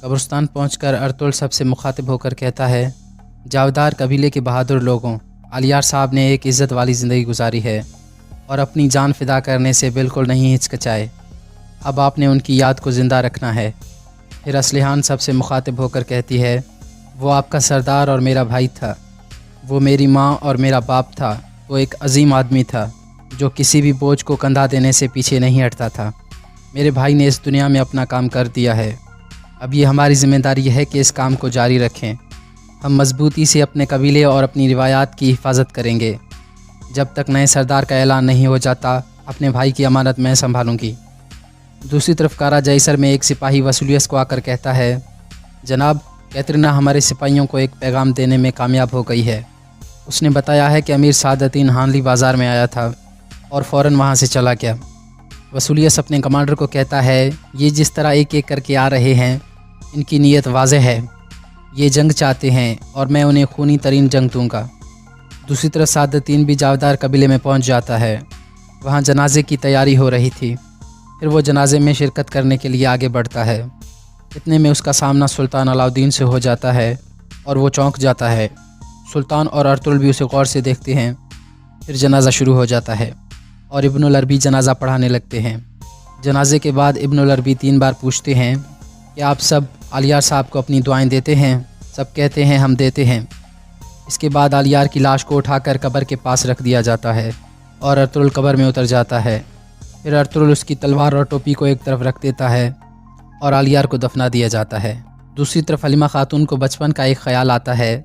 कब्रिस्तान पहुंचकर अर्तुल सबसे मुखातिब होकर कहता है, जावदार कबीले के बहादुर लोगों, आलियार साहब ने एक इज़्ज़त वाली ज़िंदगी गुजारी है और अपनी जान फिदा करने से बिल्कुल नहीं हिचकिचाए। अब आपने उनकी याद को ज़िंदा रखना है। फिर असलिहान सबसे मुखातिब होकर कहती है, वो आपका सरदार और मेरा भाई था, वो मेरी माँ और मेरा बाप था। वो एक अजीम आदमी था जो किसी भी बोझ को कंधा देने से पीछे नहीं हटता था। मेरे भाई ने इस दुनिया में अपना काम कर दिया है। अब ये हमारी ज़िम्मेदारी है कि इस काम को जारी रखें। हम मजबूती से अपने कबीले और अपनी रिवायात की हिफाजत करेंगे। जब तक नए सरदार का ऐलान नहीं हो जाता, अपने भाई की अमानत मैं संभालूंगी। दूसरी तरफ काराजाइसर में एक सिपाही वसूलियस को आकर कहता है, जनाब, कैथरीना हमारे सिपाहियों को एक पैगाम देने में कामयाब हो गई है। उसने बताया है कि अमीर सादतीन हानली बाज़ार में आया था और फ़ौरन वहाँ से चला गया। वसूलियस अपने कमांडर को कहता है, ये जिस तरह एक एक करके आ रहे हैं, इनकी नीयत वाज़ेह है। ये जंग चाहते हैं और मैं उन्हें खूनी तरीन जंग दूंगा। दूसरी तरफ सादतीन भी जावदार कबीले में पहुंच जाता है। वहां जनाजे की तैयारी हो रही थी। फिर वो जनाजे में शिरकत करने के लिए आगे बढ़ता है। इतने में उसका सामना सुल्तान अलाउद्दीन से हो जाता है और वो चौंक जाता है। सुल्तान और अर्तुल भी उसे गौर से देखते हैं। फिर जनाजा शुरू हो जाता है और इब्नुल अरबी जनाजा पढ़ाने लगते हैं। जनाजे के बाद इब्नुल अरबी 3 बार पूछते हैं कि आप सब आलियार साहब को अपनी दुआएं देते हैं? सब कहते हैं, हम देते हैं। इसके बाद आलियार की लाश को उठाकर कब्र के पास रख दिया जाता है। और अर्तुगरुल कब्र में उतर जाता है। फिर अर्तुगरुल उसकी तलवार और टोपी को एक तरफ रख देता है और आलियार को दफना दिया जाता है। दूसरी तरफ हलीमा खातून को बचपन का एक ख्याल आता है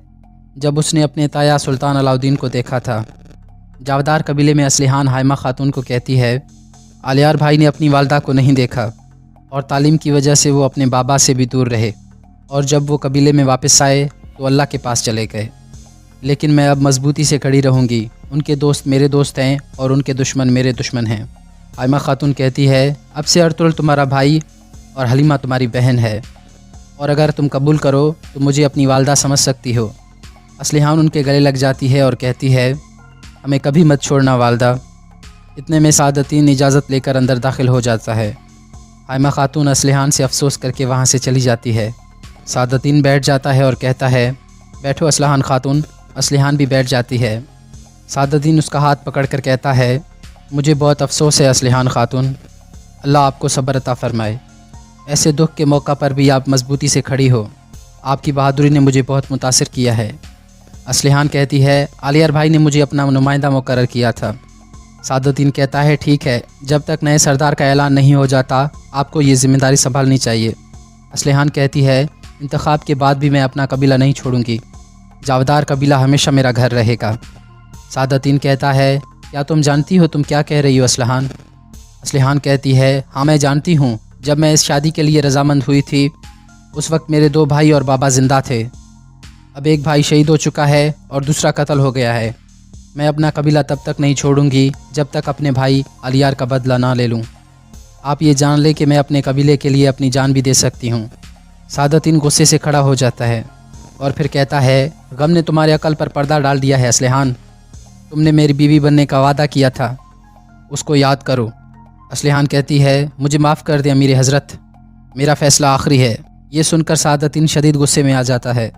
जब उसने अपने ताया सुल्तान अलाउद्दीन को देखा था। जावदार कबीले में असलिहान हाइमा खातून को कहती है आलियार भाई ने अपनी वालदा को नहीं देखा और तालीम की वजह से वो अपने बाबा से भी दूर रहे, और जब वो कबीले में वापस आए तो अल्लाह के पास चले गए। लेकिन मैं अब मजबूती से खड़ी रहूँगी। उनके दोस्त मेरे दोस्त हैं और उनके दुश्मन मेरे दुश्मन हैं। हाइमा खातून कहती है अब से अर्तुगरुल तुम्हारा भाई और हलीमा तुम्हारी बहन है, और अगर तुम कबूल करो तो मुझे अपनी वालदा समझ सकती हो। असलिहान उनके गले लग जाती है और कहती है हमें कभी मत छोड़ना वालदा। इतने में सादतीन इजाज़त लेकर अंदर दाखिल हो जाता है। हाइमा खातून असलिहान से अफसोस करके वहाँ से चली जाती है। सादतीन बैठ जाता है और कहता है बैठो असलिहान खातून। असलिहान भी बैठ जाती है। सादतीन उसका हाथ पकड़कर कहता है मुझे बहुत अफसोस है असलिहान खातून, अल्लाह आपको सब्र अता फ़रमाए। ऐसे दुख के मौका पर भी आप मजबूती से खड़ी हो। आपकी बहादुरी ने मुझे बहुत मुतासिर किया है। असलिहान कहती है आलियार भाई ने मुझे अपना नुमाइंदा मुकर्रर किया था। सादतीन कहता है ठीक है, जब तक नए सरदार का ऐलान नहीं हो जाता आपको ये ज़िम्मेदारी संभालनी चाहिए। असलिहान कहती है इंतखाब के बाद भी मैं अपना कबीला नहीं छोड़ूंगी। जावदार कबीला हमेशा मेरा घर रहेगा। सादतीन कहता है क्या तुम जानती हो तुम क्या कह रही हो असलिहान? असलिहान कहती है हाँ मैं जानती हूँ। जब मैं इस शादी के लिए रजामंद हुई थी उस वक्त मेरे 2 भाई और बाबा ज़िंदा थे। अब एक भाई शहीद हो चुका है और दूसरा कत्ल हो गया है। मैं अपना कबीला तब तक नहीं छोड़ूंगी जब तक अपने भाई आलियार का बदला ना ले लूँ। आप ये जान ले कि मैं अपने कबीले के लिए अपनी जान भी दे सकती हूँ। सादतीन गुस्से से खड़ा हो जाता है और फिर कहता है गम ने तुम्हारे अकल पर पर्दा डाल दिया है असलिहान। तुमने मेरी बीवी बनने का वादा किया था, उसको याद करो। असलिहान कहती है मुझे माफ़ कर दे अमीर हज़रत, मेरा फ़ैसला आखिरी है। ये सुनकर सादतीन शदीद गुस्से में आ जाता है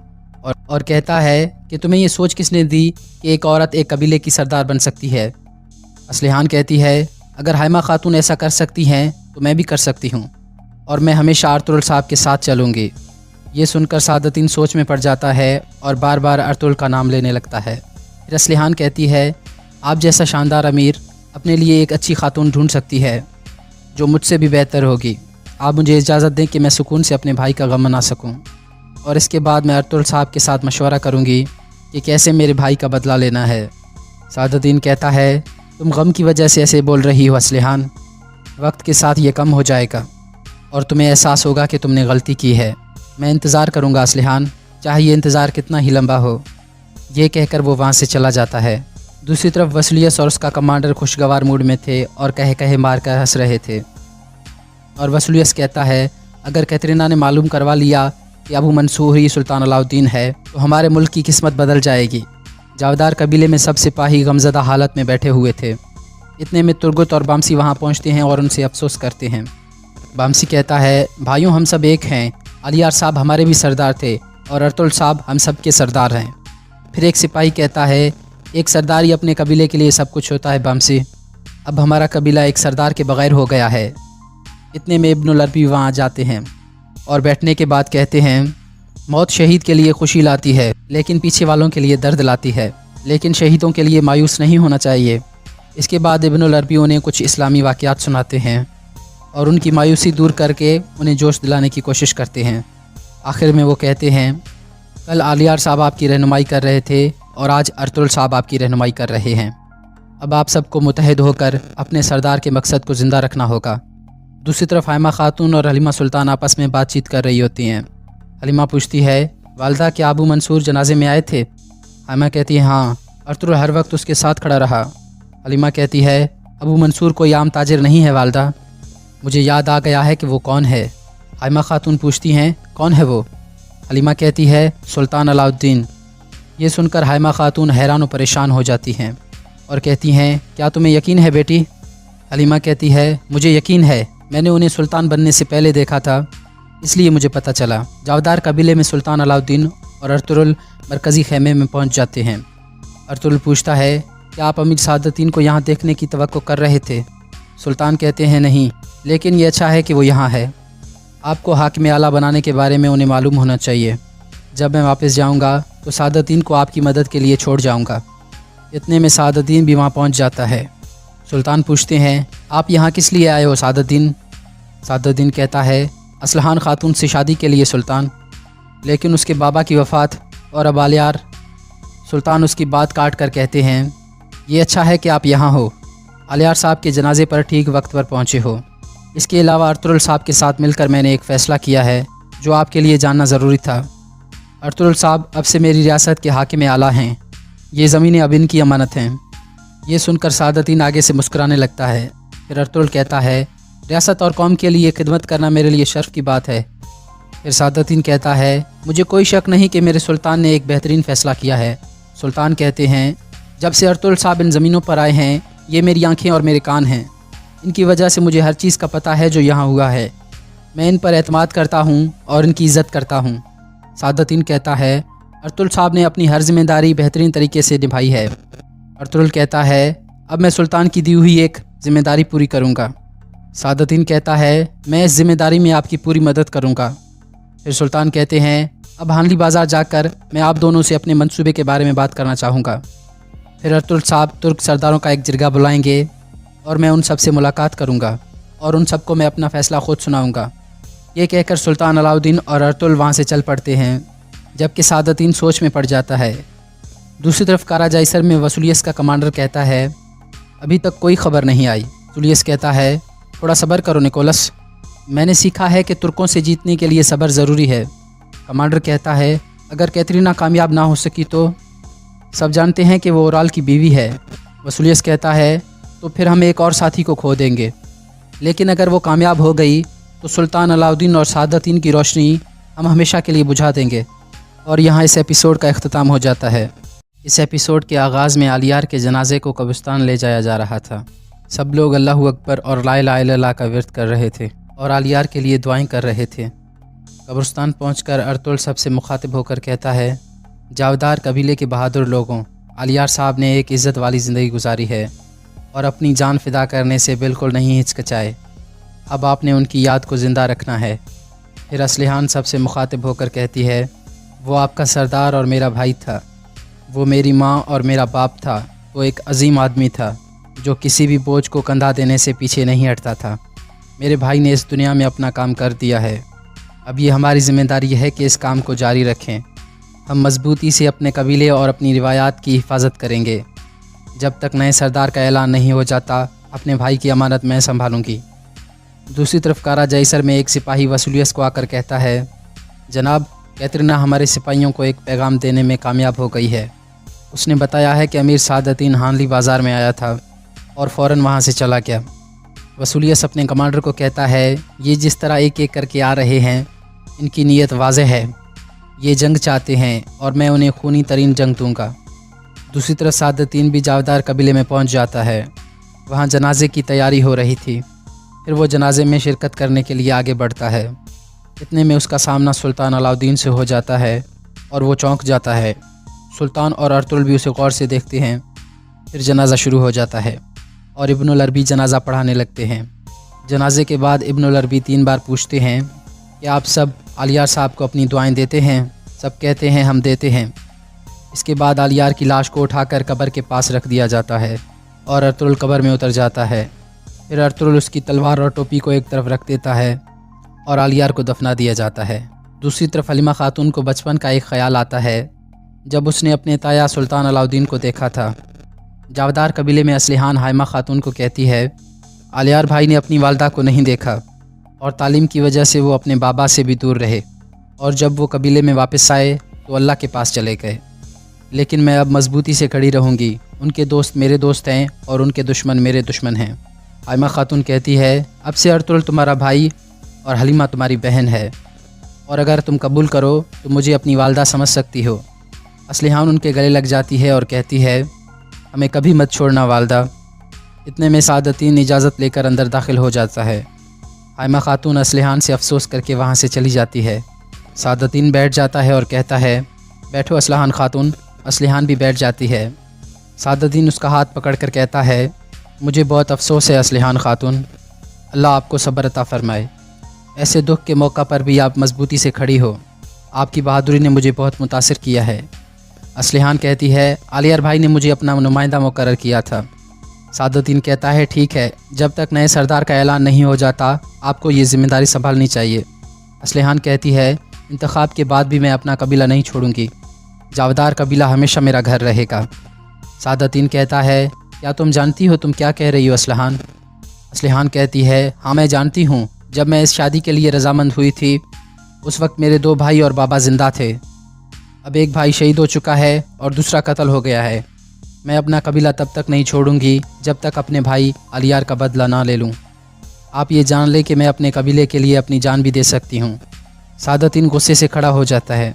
और कहता है कि तुम्हें ये सोच किसने दी कि एक औरत एक कबीले की सरदार बन सकती है? असलिहान कहती है अगर हाइमा खातून ऐसा कर सकती हैं तो मैं भी कर सकती हूँ, और मैं हमेशा अर्तुगरुल साहब के साथ चलूँगी। ये सुनकर सादतीन सोच में पड़ जाता है और बार बार अर्तुगरुल का नाम लेने लगता है। फिर असलिहान कहती है आप जैसा शानदार अमीर अपने लिए एक अच्छी खातून ढूंढ सकती है जो मुझसे भी बेहतर होगी। आप मुझे इजाज़त दें कि मैं सुकून से अपने भाई का गम मना सकूं, और इसके बाद मैं अर्तुगरुल साहब के साथ मशवरा करूंगी कि कैसे मेरे भाई का बदला लेना है। सादतीन कहता है तुम गम की वजह से ऐसे बोल रही हो असलिहान, वक्त के साथ ये कम हो जाएगा और तुम्हें एहसास होगा कि तुमने गलती की है। मैं इंतज़ार करूंगा असलिहान, चाहे ये इंतज़ार कितना ही लंबा हो। ये कहकर वो वहाँ से चला जाता है। दूसरी तरफ वसूलियस और उसका कमांडर खुशगवार मूड में थे और कहे कहे मार कर हंस रहे थे। और वसूलियस कहता है अगर कैटरीना ने मालूम करवा लिया कि अबू मंसूर ही सुल्तान अलाउद्दीन है तो हमारे मुल्क की किस्मत बदल जाएगी। जावदार कबीले में सब सिपाही गमज़दा हालत में बैठे हुए थे। इतने में तुर्गुत और बामसी वहाँ पहुँचते हैं और उनसे अफसोस करते हैं। बामसी कहता है भाइयों हम सब एक हैं, आलियार साहब हमारे भी सरदार थे और अर्तुगरुल साहब हम सब के सरदार हैं। फिर एक सिपाही कहता है एक सरदार ही अपने कबीले के लिए सब कुछ होता है बामसी, अब हमारा कबीला एक सरदार के बगैर हो गया है। इतने में इब्नुल अरबी वहाँ जाते हैं और बैठने के बाद कहते हैं मौत शहीद के लिए खुशी लाती है लेकिन पीछे वालों के लिए दर्द लाती है, लेकिन शहीदों के लिए मायूस नहीं होना चाहिए। इसके बाद इब्नुल अरबी उन्हें कुछ इस्लामी वाक़यात सुनाते हैं और उनकी मायूसी दूर करके उन्हें जोश दिलाने की कोशिश करते हैं। आखिर में वो कहते हैं कल आलियार साहब आपकी रहनुमाई कर रहे थे और आज अर्तुगरुल साहब आपकी रहनुमाई कर रहे हैं। अब आप सबको मुतहद होकर अपने सरदार के मकसद को ज़िंदा रखना होगा। दूसरी तरफ हाइमा खातून और हलीमा सुल्तान आपस में बातचीत कर रही होती हैं। हलीमा पूछती है वालदा क्या अबू मंसूर जनाजे में आए थे? हाइमा कहती है हाँ, अर्तुगरुल हर वक्त उसके साथ खड़ा रहा। हलीमा कहती है अबू मंसूर कोई आम ताजिर नहीं है वालदा, मुझे याद आ गया है कि वो कौन है। हाइमा खातून पूछती हैं कौन है वो? हलीमा कहती है सुल्तान अलाउद्दीन। ये सुनकर हाइमा खातून हैरान और परेशान हो जाती हैं और कहती हैं क्या तुम्हें यकीन है बेटी? हलीमा कहती है मुझे यकीन है, मैंने उन्हें सुल्तान बनने से पहले देखा था, इसलिए मुझे पता चला। जावदार कबीले में सुल्तान अलाउद्दीन और अर्तुगरुल मरकज़ी खेमे में पहुंच जाते हैं। अर्तुगरुल पूछता है क्या आप अमीर सादतीन को यहाँ देखने की तवक्को कर रहे थे? सुल्तान कहते हैं नहीं, लेकिन ये अच्छा है कि वो यहाँ है। आपको हाकिम आला बनाने के बारे में उन्हें मालूम होना चाहिए। जब मैं वापस जाऊँगा तो सादतीन को आपकी मदद के लिए छोड़ जाऊँगा। इतने में सादतीन भी वहाँ पहुँच जाता है सुल्तान पूछते हैं, आप यहाँ किस लिए आए हो सादतदीन? सादतदीन कहता है, असलहान खातून से शादी के लिए सुल्तान, लेकिन उसके बाबा की वफ़ात और अब आलियार। सुल्तान उसकी बात काट कर कहते हैं, ये अच्छा है कि आप यहाँ हो, आलियार साहब के जनाजे पर ठीक वक्त पर पहुँचे हो। इसके अलावा अर्तुगरुल साहब के साथ मिलकर मैंने एक फ़ैसला किया है जो आपके लिए जानना ज़रूरी था। अर्तुगरुल साहब अब से मेरी रियासत के हाकिम आला हैं। ये ज़मीनें अब इनकी अमानत हैं। ये सुनकर सादतदीन आगे से मुस्कुराने लगता है। फिर अर्तुगरुल कहता है, रियासत और कौम के लिए खिदमत करना मेरे लिए शर्फ़ की बात है। फिर सादतदीन कहता है, मुझे कोई शक नहीं कि मेरे सुल्तान ने एक बेहतरीन फ़ैसला किया है। सुल्तान कहते हैं, जब से अर्तुगरुल साहब इन ज़मीनों पर आए हैं, ये मेरी आँखें और मेरे कान हैं। इनकी वजह से मुझे हर चीज़ का पता है जो यहाँ हुआ है। मैं इन पर एतमाद करता हूँ और इनकी इज़्ज़त करता हूँ। सादतदीन कहता है, अर्तुगरुल साहब ने अपनी हर जिम्मेदारी बेहतरीन तरीके से निभाई है। अर्तुगरुल कहता है, अब मैं सुल्तान की दी हुई एक ज़िम्मेदारी पूरी करूँगा। सादतदीन कहता है, मैं इस ज़िम्मेदारी में आपकी पूरी मदद करूँगा। फिर सुल्तान कहते हैं, अब हानली बाज़ार जाकर मैं आप दोनों से अपने मंसूबे के बारे में बात करना चाहूँगा। फिर अर्तुगरुल साहब तुर्क सरदारों का एक जिरगा बुलाएंगे और मैं उन सब से मुलाकात करूँगा और उन सबको मैं अपना फ़ैसला ख़ुद सुनाऊँगा। ये कहकर सुल्तान अलाउद्दीन और अर्तुगरुल वहाँ से चल पड़ते हैं, जबकि सादतदीन सोच में पड़ जाता है। दूसरी तरफ काराजाइसर में वसूलियस का कमांडर कहता है, अभी तक कोई ख़बर नहीं आई। वसूलियस कहता है, थोड़ा सब्र करो निकोलस, मैंने सीखा है कि तुर्कों से जीतने के लिए सब्र ज़रूरी है। कमांडर कहता है, अगर कैथरीना कामयाब ना हो सकी तो? सब जानते हैं कि वो ओराल की बीवी है। वसूलियस कहता है, तो फिर हम एक और साथी को खो देंगे, लेकिन अगर वो कामयाब हो गई तो सुल्तान अलाउद्दीन और सादतदीन की रोशनी हम हमेशा के लिए बुझा देंगे। और यहाँ इस एपिसोड का अख्ताम हो जाता है। इस एपिसोड के आगाज़ में आलियार के जनाजे को कब्रिस्तान ले जाया जा रहा था। सब लोग अल्लाहु अकबर और ला इलाहा इल्लल्लाह का विर्द कर रहे थे और आलियार के लिए दुआएं कर रहे थे। कब्रिस्तान पहुंचकर अर्तुगरुल सबसे मुखातिब होकर कहता है, जावदार कबीले के बहादुर लोगों, आलियार साहब ने एक इज़्ज़त वाली ज़िंदगी गुजारी है और अपनी जान फ़िदा करने से बिल्कुल नहीं हिचकिचाए। अब आपने उनकी याद को ज़िंदा रखना है। फिर असलिहान सबसे मुखातिब होकर कहती है, वो आपका सरदार और मेरा भाई था, वो मेरी माँ और मेरा बाप था। वो एक अजीम आदमी था जो किसी भी बोझ को कंधा देने से पीछे नहीं हटता था। मेरे भाई ने इस दुनिया में अपना काम कर दिया है। अब ये हमारी ज़िम्मेदारी है कि इस काम को जारी रखें। हम मजबूती से अपने कबीले और अपनी रिवायात की हिफाजत करेंगे। जब तक नए सरदार का ऐलान नहीं हो जाता, अपने भाई की अमानत मैं संभालूंगी। दूसरी तरफ काराजाइसर में एक सिपाही वसूलियस को आकर कहता है, जनाब, कैथरीना हमारे सिपाहियों को एक पैगाम देने में कामयाब हो गई है। उसने बताया है कि अमीर सादतदीन हानली बाज़ार में आया था और फ़ौरन वहाँ से चला गया। वसूलियस अपने कमांडर को कहता है, ये जिस तरह एक एक करके आ रहे हैं, इनकी नीयत वाज़ेह है। ये जंग चाहते हैं और मैं उन्हें खूनी तरीन जंग दूंगा। दूसरी तरफ सादतदीन भी जावदार कबीले में पहुंच जाता है। वहां जनाजे की तैयारी हो रही थी। फिर वो जनाजे में शिरकत करने के लिए आगे बढ़ता है। इतने में उसका सामना सुल्तान अलाउद्दीन से हो जाता है और वो चौंक जाता है। सुल्तान और अर्तुगरुल भी उसे गौर से देखते हैं। फिर जनाजा शुरू हो जाता है और इब्नुल अरबी जनाजा पढ़ाने लगते हैं। जनाजे के बाद इब्नुल अरबी 3 बार पूछते हैं कि आप सब आलियार साहब को अपनी दुआएं देते हैं? सब कहते हैं, हम देते हैं। इसके बाद आलियार की लाश को उठाकर कब्र के पास रख दिया जाता है और अर्तुगरुल कब्र में उतर जाता है। फिर अर्तुगरुल उसकी तलवार और टोपी को एक तरफ रख देता है और आलियार को दफना दिया जाता है। दूसरी तरफ हलीमा खातून को बचपन का एक ख्याल आता है जब उसने अपने ताया सुल्तान अलाउद्दीन को देखा था। जावदार कबीले में असलिहान हाइमा खातून को कहती है, आलियार भाई ने अपनी वालदा को नहीं देखा और तालीम की वजह से वो अपने बाबा से भी दूर रहे, और जब वो कबीले में वापस आए तो अल्लाह के पास चले गए। लेकिन मैं अब मजबूती से खड़ी रहूँगी। उनके दोस्त मेरे दोस्त हैं और उनके दुश्मन मेरे दुश्मन हैं। हाइमा खातून कहती है, अब से अर्तुगरुल तुम्हारा भाई और हलीमा तुम्हारी बहन है, और अगर तुम कबूल करो तो मुझे अपनी वालदा समझ सकती हो। असलिहान उनके गले लग जाती है और कहती है, हमें कभी मत छोड़ना वालदा। इतने में सादतदीन इजाज़त लेकर अंदर दाखिल हो जाता है। हाइमा खातून असलिहान से अफसोस करके वहाँ से चली जाती है। सादतदीन बैठ जाता है और कहता है, बैठो असलिहान खातून। असलिहान भी बैठ जाती है। सादतदीन उसका हाथ पकड़कर कहता है, मुझे बहुत अफसोस है असलिहान खातून, अल्लाह आपको सब्र अता फ़रमाए। ऐसे दुख के मौका पर भी आप मजबूती से खड़ी हो। आपकी बहादुरी ने मुझे बहुत मुतासिर किया है। असलिहान कहती है, आलियार भाई ने मुझे अपना नुमाइंदा मुकर्रर किया था। सादुद्दीन कहता है ठीक है, जब तक नए सरदार का ऐलान नहीं हो जाता आपको ये ज़िम्मेदारी संभालनी चाहिए। असलिहान कहती है इंतखाब के बाद भी मैं अपना कबीला नहीं छोड़ूंगी, जावदार कबीला हमेशा मेरा घर रहेगा। सादुद्दीन कहता है क्या तुम जानती हो तुम क्या कह रही हो असलिहान? असलिहान कहती है हाँ मैं जानती हूँ, जब मैं इस शादी के लिए रजामंद हुई थी उस वक्त मेरे 2 भाई और बाबा ज़िंदा थे। अब एक भाई शहीद हो चुका है और दूसरा कत्ल हो गया है। मैं अपना कबीला तब तक नहीं छोड़ूंगी जब तक अपने भाई अलियार का बदला ना ले लूँ। आप ये जान ले कि मैं अपने कबीले के लिए अपनी जान भी दे सकती हूँ। सादुद्दीन गुस्से से खड़ा हो जाता है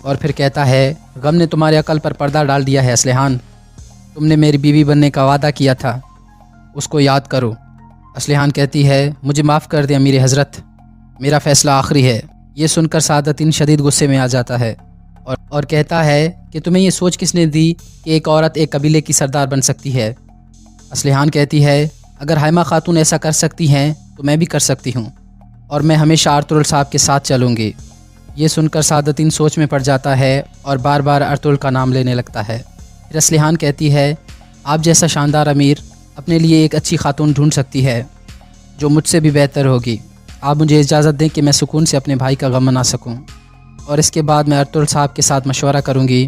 और फिर कहता है गम ने तुम्हारे अकल पर पर्दा डाल दिया है असलिहान, तुमने मेरी बीवी बनने का वादा किया था, उसको याद करो। असलिहान कहती है मुझे माफ़ कर दे अमीर हज़रत, मेरा फ़ैसला आखिरी है। ये सुनकर सादुद्दीन शदीद गुस्से में आ जाता है और कहता है कि तुम्हें ये सोच किसने दी कि एक औरत एक कबीले की सरदार बन सकती है? असलिहान कहती है अगर हाइमा खातून ऐसा कर सकती हैं तो मैं भी कर सकती हूँ और मैं हमेशा अर्तुगरुल साहब के साथ चलूँगी। ये सुनकर सादुद्दीन सोच में पड़ जाता है और बार बार अर्तुगरुल का नाम लेने लगता है। फिर असलिहान कहती है आप जैसा शानदार अमीर अपने लिए एक अच्छी खातून ढूंढ सकती है जो मुझसे भी बेहतर होगी। आप मुझे इजाज़त दें कि मैं सुकून से अपने भाई का गम मना सकूं और इसके बाद मैं अर्तुगरुल साहब के साथ मशवरा करूंगी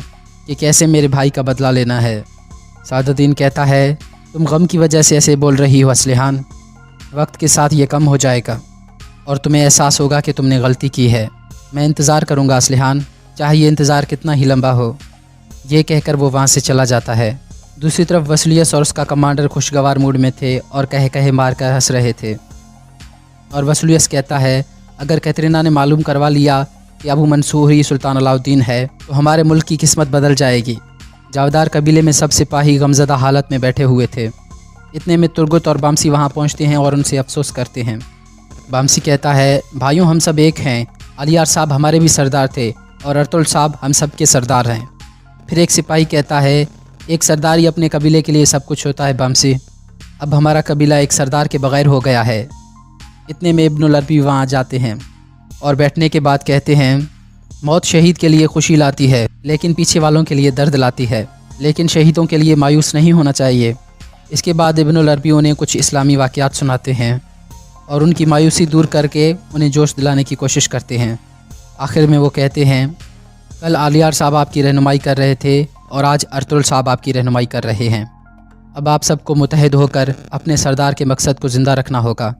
कि कैसे मेरे भाई का बदला लेना है। सादुद्दीन कहता है तुम गम की वजह से ऐसे बोल रही हो असलिहान, वक्त के साथ ये कम हो जाएगा और तुम्हें एहसास होगा कि तुमने गलती की है। मैं इंतज़ार करूंगा असलिहान, चाहे ये इंतज़ार कितना ही लंबा हो। ये कहकर वो वहाँ से चला जाता है। दूसरी तरफ वसूलियस और उसका कमांडर खुशगवार मूड में थे और कहे कहे मार कर हंस रहे थे। और वसूलियस कहता है अगर कैटरीना ने मालूम करवा लिया कि अबू मंसूर ही सुल्तान अलाउद्दीन है तो हमारे मुल्क की किस्मत बदल जाएगी। जावदार कबीले में सब सिपाही गमज़दा हालत में बैठे हुए थे। इतने में तुर्गुत और बामसी वहाँ पहुँचते हैं और उनसे अफसोस करते हैं। बामसी कहता है भाइयों हम सब एक हैं, अलियार साहब हमारे भी सरदार थे और अर्तुगरुल साहब हम सब के सरदार हैं। फिर एक सिपाही कहता है एक सरदार ही अपने कबीले के लिए सब कुछ होता है बामसी, अब हमारा कबीला एक सरदार के बगैर हो गया है। इतने में इब्नुल अरबी वहाँ आ जाते हैं और बैठने के बाद कहते हैं मौत शहीद के लिए खुशी लाती है लेकिन पीछे वालों के लिए दर्द लाती है, लेकिन शहीदों के लिए मायूस नहीं होना चाहिए। इसके बाद इब्नुल अरबी उन्हें कुछ इस्लामी वाक़यात सुनाते हैं और उनकी मायूसी दूर करके उन्हें जोश दिलाने की कोशिश करते हैं। आखिर में वो कहते हैं कल अलियार साहब आपकी रहनुमाई कर रहे थे और आज अर्तुगरुल साहब आपकी रहनुमाई कर रहे हैं। अब आप सबको मुतहद होकर अपने सरदार के मकसद को ज़िंदा रखना होगा।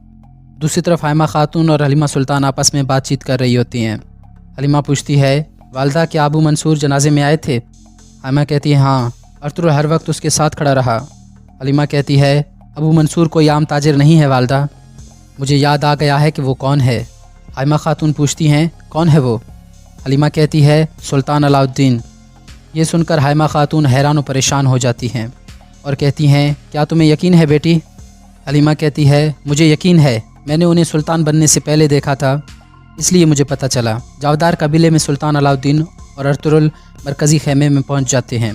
दूसरी तरफ हाइमा खातून और हलीमा सुल्तान आपस में बातचीत कर रही होती हैं। हलीमा पूछती है वालदा क्या अबू मंसूर जनाजे में आए थे? हाइमा कहती है हाँ, अर्तुगरुल हर वक्त उसके साथ खड़ा रहा। हलीमा कहती है अबू मंसूर कोई आम ताजिर नहीं है वालदा, मुझे याद आ गया है कि वो कौन है। हाइमा खातून पूछती हैं कौन है वो? हलीमा कहती है सुल्तान अलाउद्दीन। ये सुनकर हाइमा खातून हैरान और परेशान हो जाती हैं और कहती हैं क्या तुम्हें यकीन है बेटी? हलीमा कहती है मुझे यकीन है, मैंने उन्हें सुल्तान बनने से पहले देखा था इसलिए मुझे पता चला। जावदार कबीले में सुल्तान अलाउद्दीन और अर्तुगरुल मरकज़ी खेमे में पहुंच जाते हैं।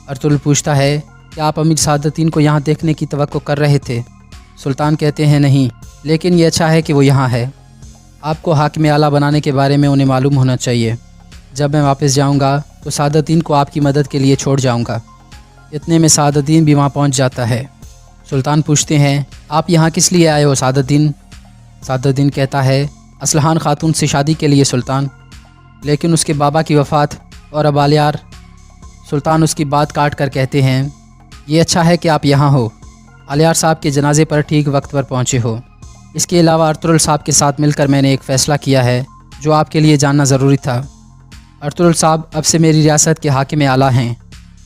अर्तुगरुल पूछता है क्या आप अमीर सादुद्दीन को यहाँ देखने की तवक्को कर रहे थे? सुल्तान कहते हैं नहीं, लेकिन ये अच्छा है कि वो यहाँ है। आपको हाकिम आला बनाने के बारे में उन्हें मालूम होना चाहिए। जब मैं वापस जाऊँगा तो सादुद्दीन को आपकी मदद के लिए छोड़ जाऊँगा। इतने में सादुद्दीन भी वहाँ पहुँच जाता है। सुल्तान पूछते हैं आप यहाँ किस लिए आए हो सादुद्दीन? सादुद्दीन कहता है असलहान खातून से शादी के लिए सुल्तान, लेकिन उसके बाबा की वफ़ात और अब अलियार। सुल्तान उसकी बात काट कर कहते हैं ये अच्छा है कि आप यहाँ हो, अलियार साहब के जनाजे पर ठीक वक्त पर पहुँचे हो। इसके अलावा अर्तुगरुल साहब के साथ मिलकर मैंने एक फ़ैसला किया है जो आपके लिए जानना ज़रूरी था। अर्तुगरुल साहब अब से मेरी रियासत के हाकिम आला हैं,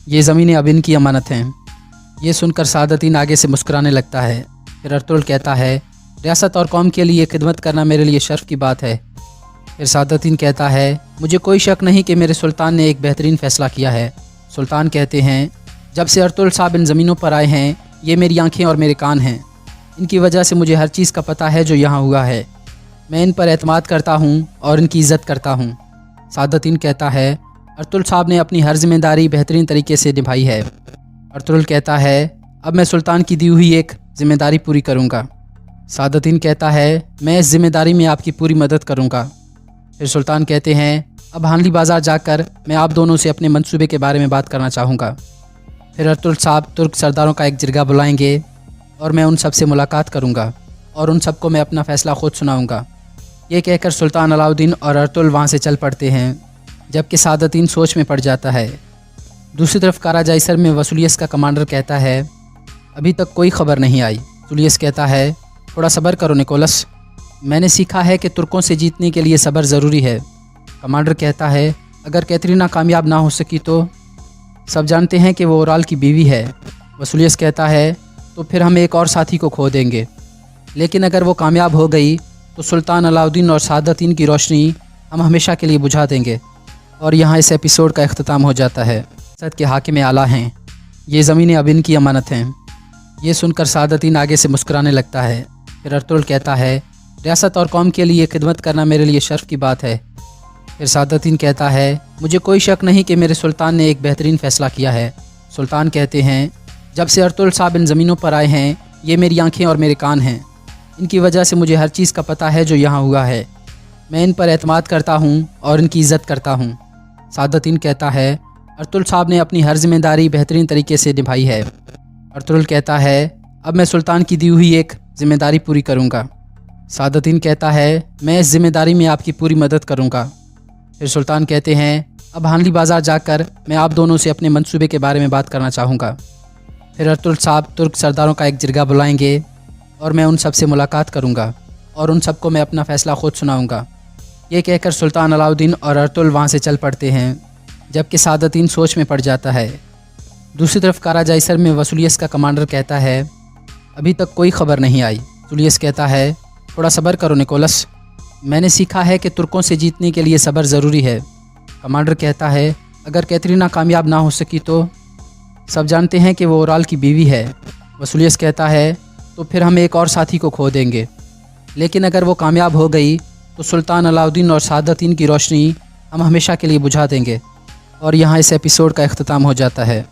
ये ज़मीनें अब इनकी अमानत हैं। ये सुनकर सादुद्दीन आगे से मुस्कुराने लगता है। फिर अर्तुगरुल कहता है रियासत और कौम के लिए खिदमत करना मेरे लिए शर्फ की बात है। फिर सादुद्दीन कहता है मुझे कोई शक नहीं कि मेरे सुल्तान ने एक बेहतरीन फ़ैसला किया है। सुल्तान कहते हैं जब से अर्तुगरुल साहब इन ज़मीनों पर आए हैं ये मेरी आंखें और मेरे कान हैं, इनकी वजह से मुझे हर चीज़ का पता है जो यहाँ हुआ है। मैं इन पर एतमाद करता हूँ और इनकी इज़्ज़त करता हूँ। सादुद्दीन कहता है अर्तुगरुल साहब ने अपनी हर जिम्मेदारी बेहतरीन तरीके से निभाई है। अर्तुगरुल कहता है अब मैं सुल्तान की दी हुई एक ज़िम्मेदारी पूरी करूँगा। सादुद्दीन कहता है मैं इस ज़िम्मेदारी में आपकी पूरी मदद करूँगा। फिर सुल्तान कहते हैं अब हानली बाज़ार जाकर मैं आप दोनों से अपने मंसूबे के बारे में बात करना चाहूँगा। फिर अर्तुल साहब तुर्क सरदारों का एक जिरगा बुलाएंगे और मैं उन सब से मुलाकात करूंगा और उन सबको मैं अपना फ़ैसला खुद सुनाऊंगा। ये कहकर सुल्तान अलाउद्दीन और अर्तुल वहाँ से चल पड़ते हैं, जबकि सादतीन सोच में पड़ जाता है। दूसरी तरफ काराजाइसर में वसूलियस का कमांडर कहता है, अभी तक कोई खबर नहीं आई। वसूलियस कहता है, थोड़ा सब्र करो निकोलस, मैंने सीखा है कि तुर्कों से जीतने के लिए सब्र ज़रूरी है। कमांडर कहता है, अगर कैथरीना कामयाब ना हो सकी तो? सब जानते हैं कि वो ओराल की बीवी है। वसूलियस कहता है, तो फिर हम एक और साथी को खो देंगे, लेकिन अगर वो कामयाब हो गई तो सुल्तान अलाउद्दीन और सादतीन की रोशनी हम हमेशा के लिए बुझा देंगे। और यहाँ इस एपिसोड का इख्तिताम हो जाता है। सद के हाकिम आला हैं, ये ज़मीनें अब इनकी अमानत हैं। ये सुनकर सादतीन आगे से मुस्कुराने लगता है। फिर अर्तुल कहता है, रियासत और कौम के लिए खिदमत करना मेरे लिए शर्फ की बात है। फिर सादतीन कहता है, मुझे कोई शक नहीं कि मेरे सुल्तान ने एक बेहतरीन फ़ैसला किया है। सुल्तान कहते हैं, जब से अर्तुल साहब इन ज़मीनों पर आए हैं, ये मेरी आंखें और मेरे कान हैं। इनकी वजह से मुझे हर चीज़ का पता है जो यहाँ हुआ है। मैं इन पर एतमाद करता हूँ और इनकी इज़्ज़त करता हूँ। सादतीन कहता है, अर्तुल साहब ने अपनी हर जिम्मेदारी बेहतरीन तरीके से निभाई है। अर्तुल कहता है, अब मैं सुल्तान की दी हुई एक ज़िम्मेदारी पूरी करूँगा। सादतीन कहता है, मैं इस ज़िम्मेदारी में आपकी पूरी मदद करूँगा। फिर सुल्तान कहते हैं, अब हानली बाज़ार जाकर मैं आप दोनों से अपने मंसूबे के बारे में बात करना चाहूँगा। फिर अर्तुल साहब तुर्क सरदारों का एक जिरगा बुलाएंगे और मैं उन सब से मुलाकात करूँगा और उन सबको मैं अपना फ़ैसला खुद सुनाऊँगा। ये कहकर सुल्तान अलाउद्दीन और अर्तुल वहाँ से चल पड़ते हैं, जबकि सादतीन सोच में पड़ जाता है। दूसरी तरफ काराजाइसर में वसूलियस का कमांडर कहता है, अभी तक कोई खबर नहीं आई। वसूलियस कहता है, थोड़ा सब्र करो निकोलस, मैंने सीखा है कि तुर्कों से जीतने के लिए सब्र ज़रूरी है। कमांडर कहता है, अगर कैथरीना कामयाब ना हो सकी तो? सब जानते हैं कि वो ओराल की बीवी है। वसूलियस कहता है, तो फिर हम एक और साथी को खो देंगे, लेकिन अगर वो कामयाब हो गई तो सुल्तान अलाउद्दीन और सादतीन की रोशनी हम हमेशा के लिए बुझा देंगे। और यहाँ इस एपिसोड का इख्तिताम हो जाता है।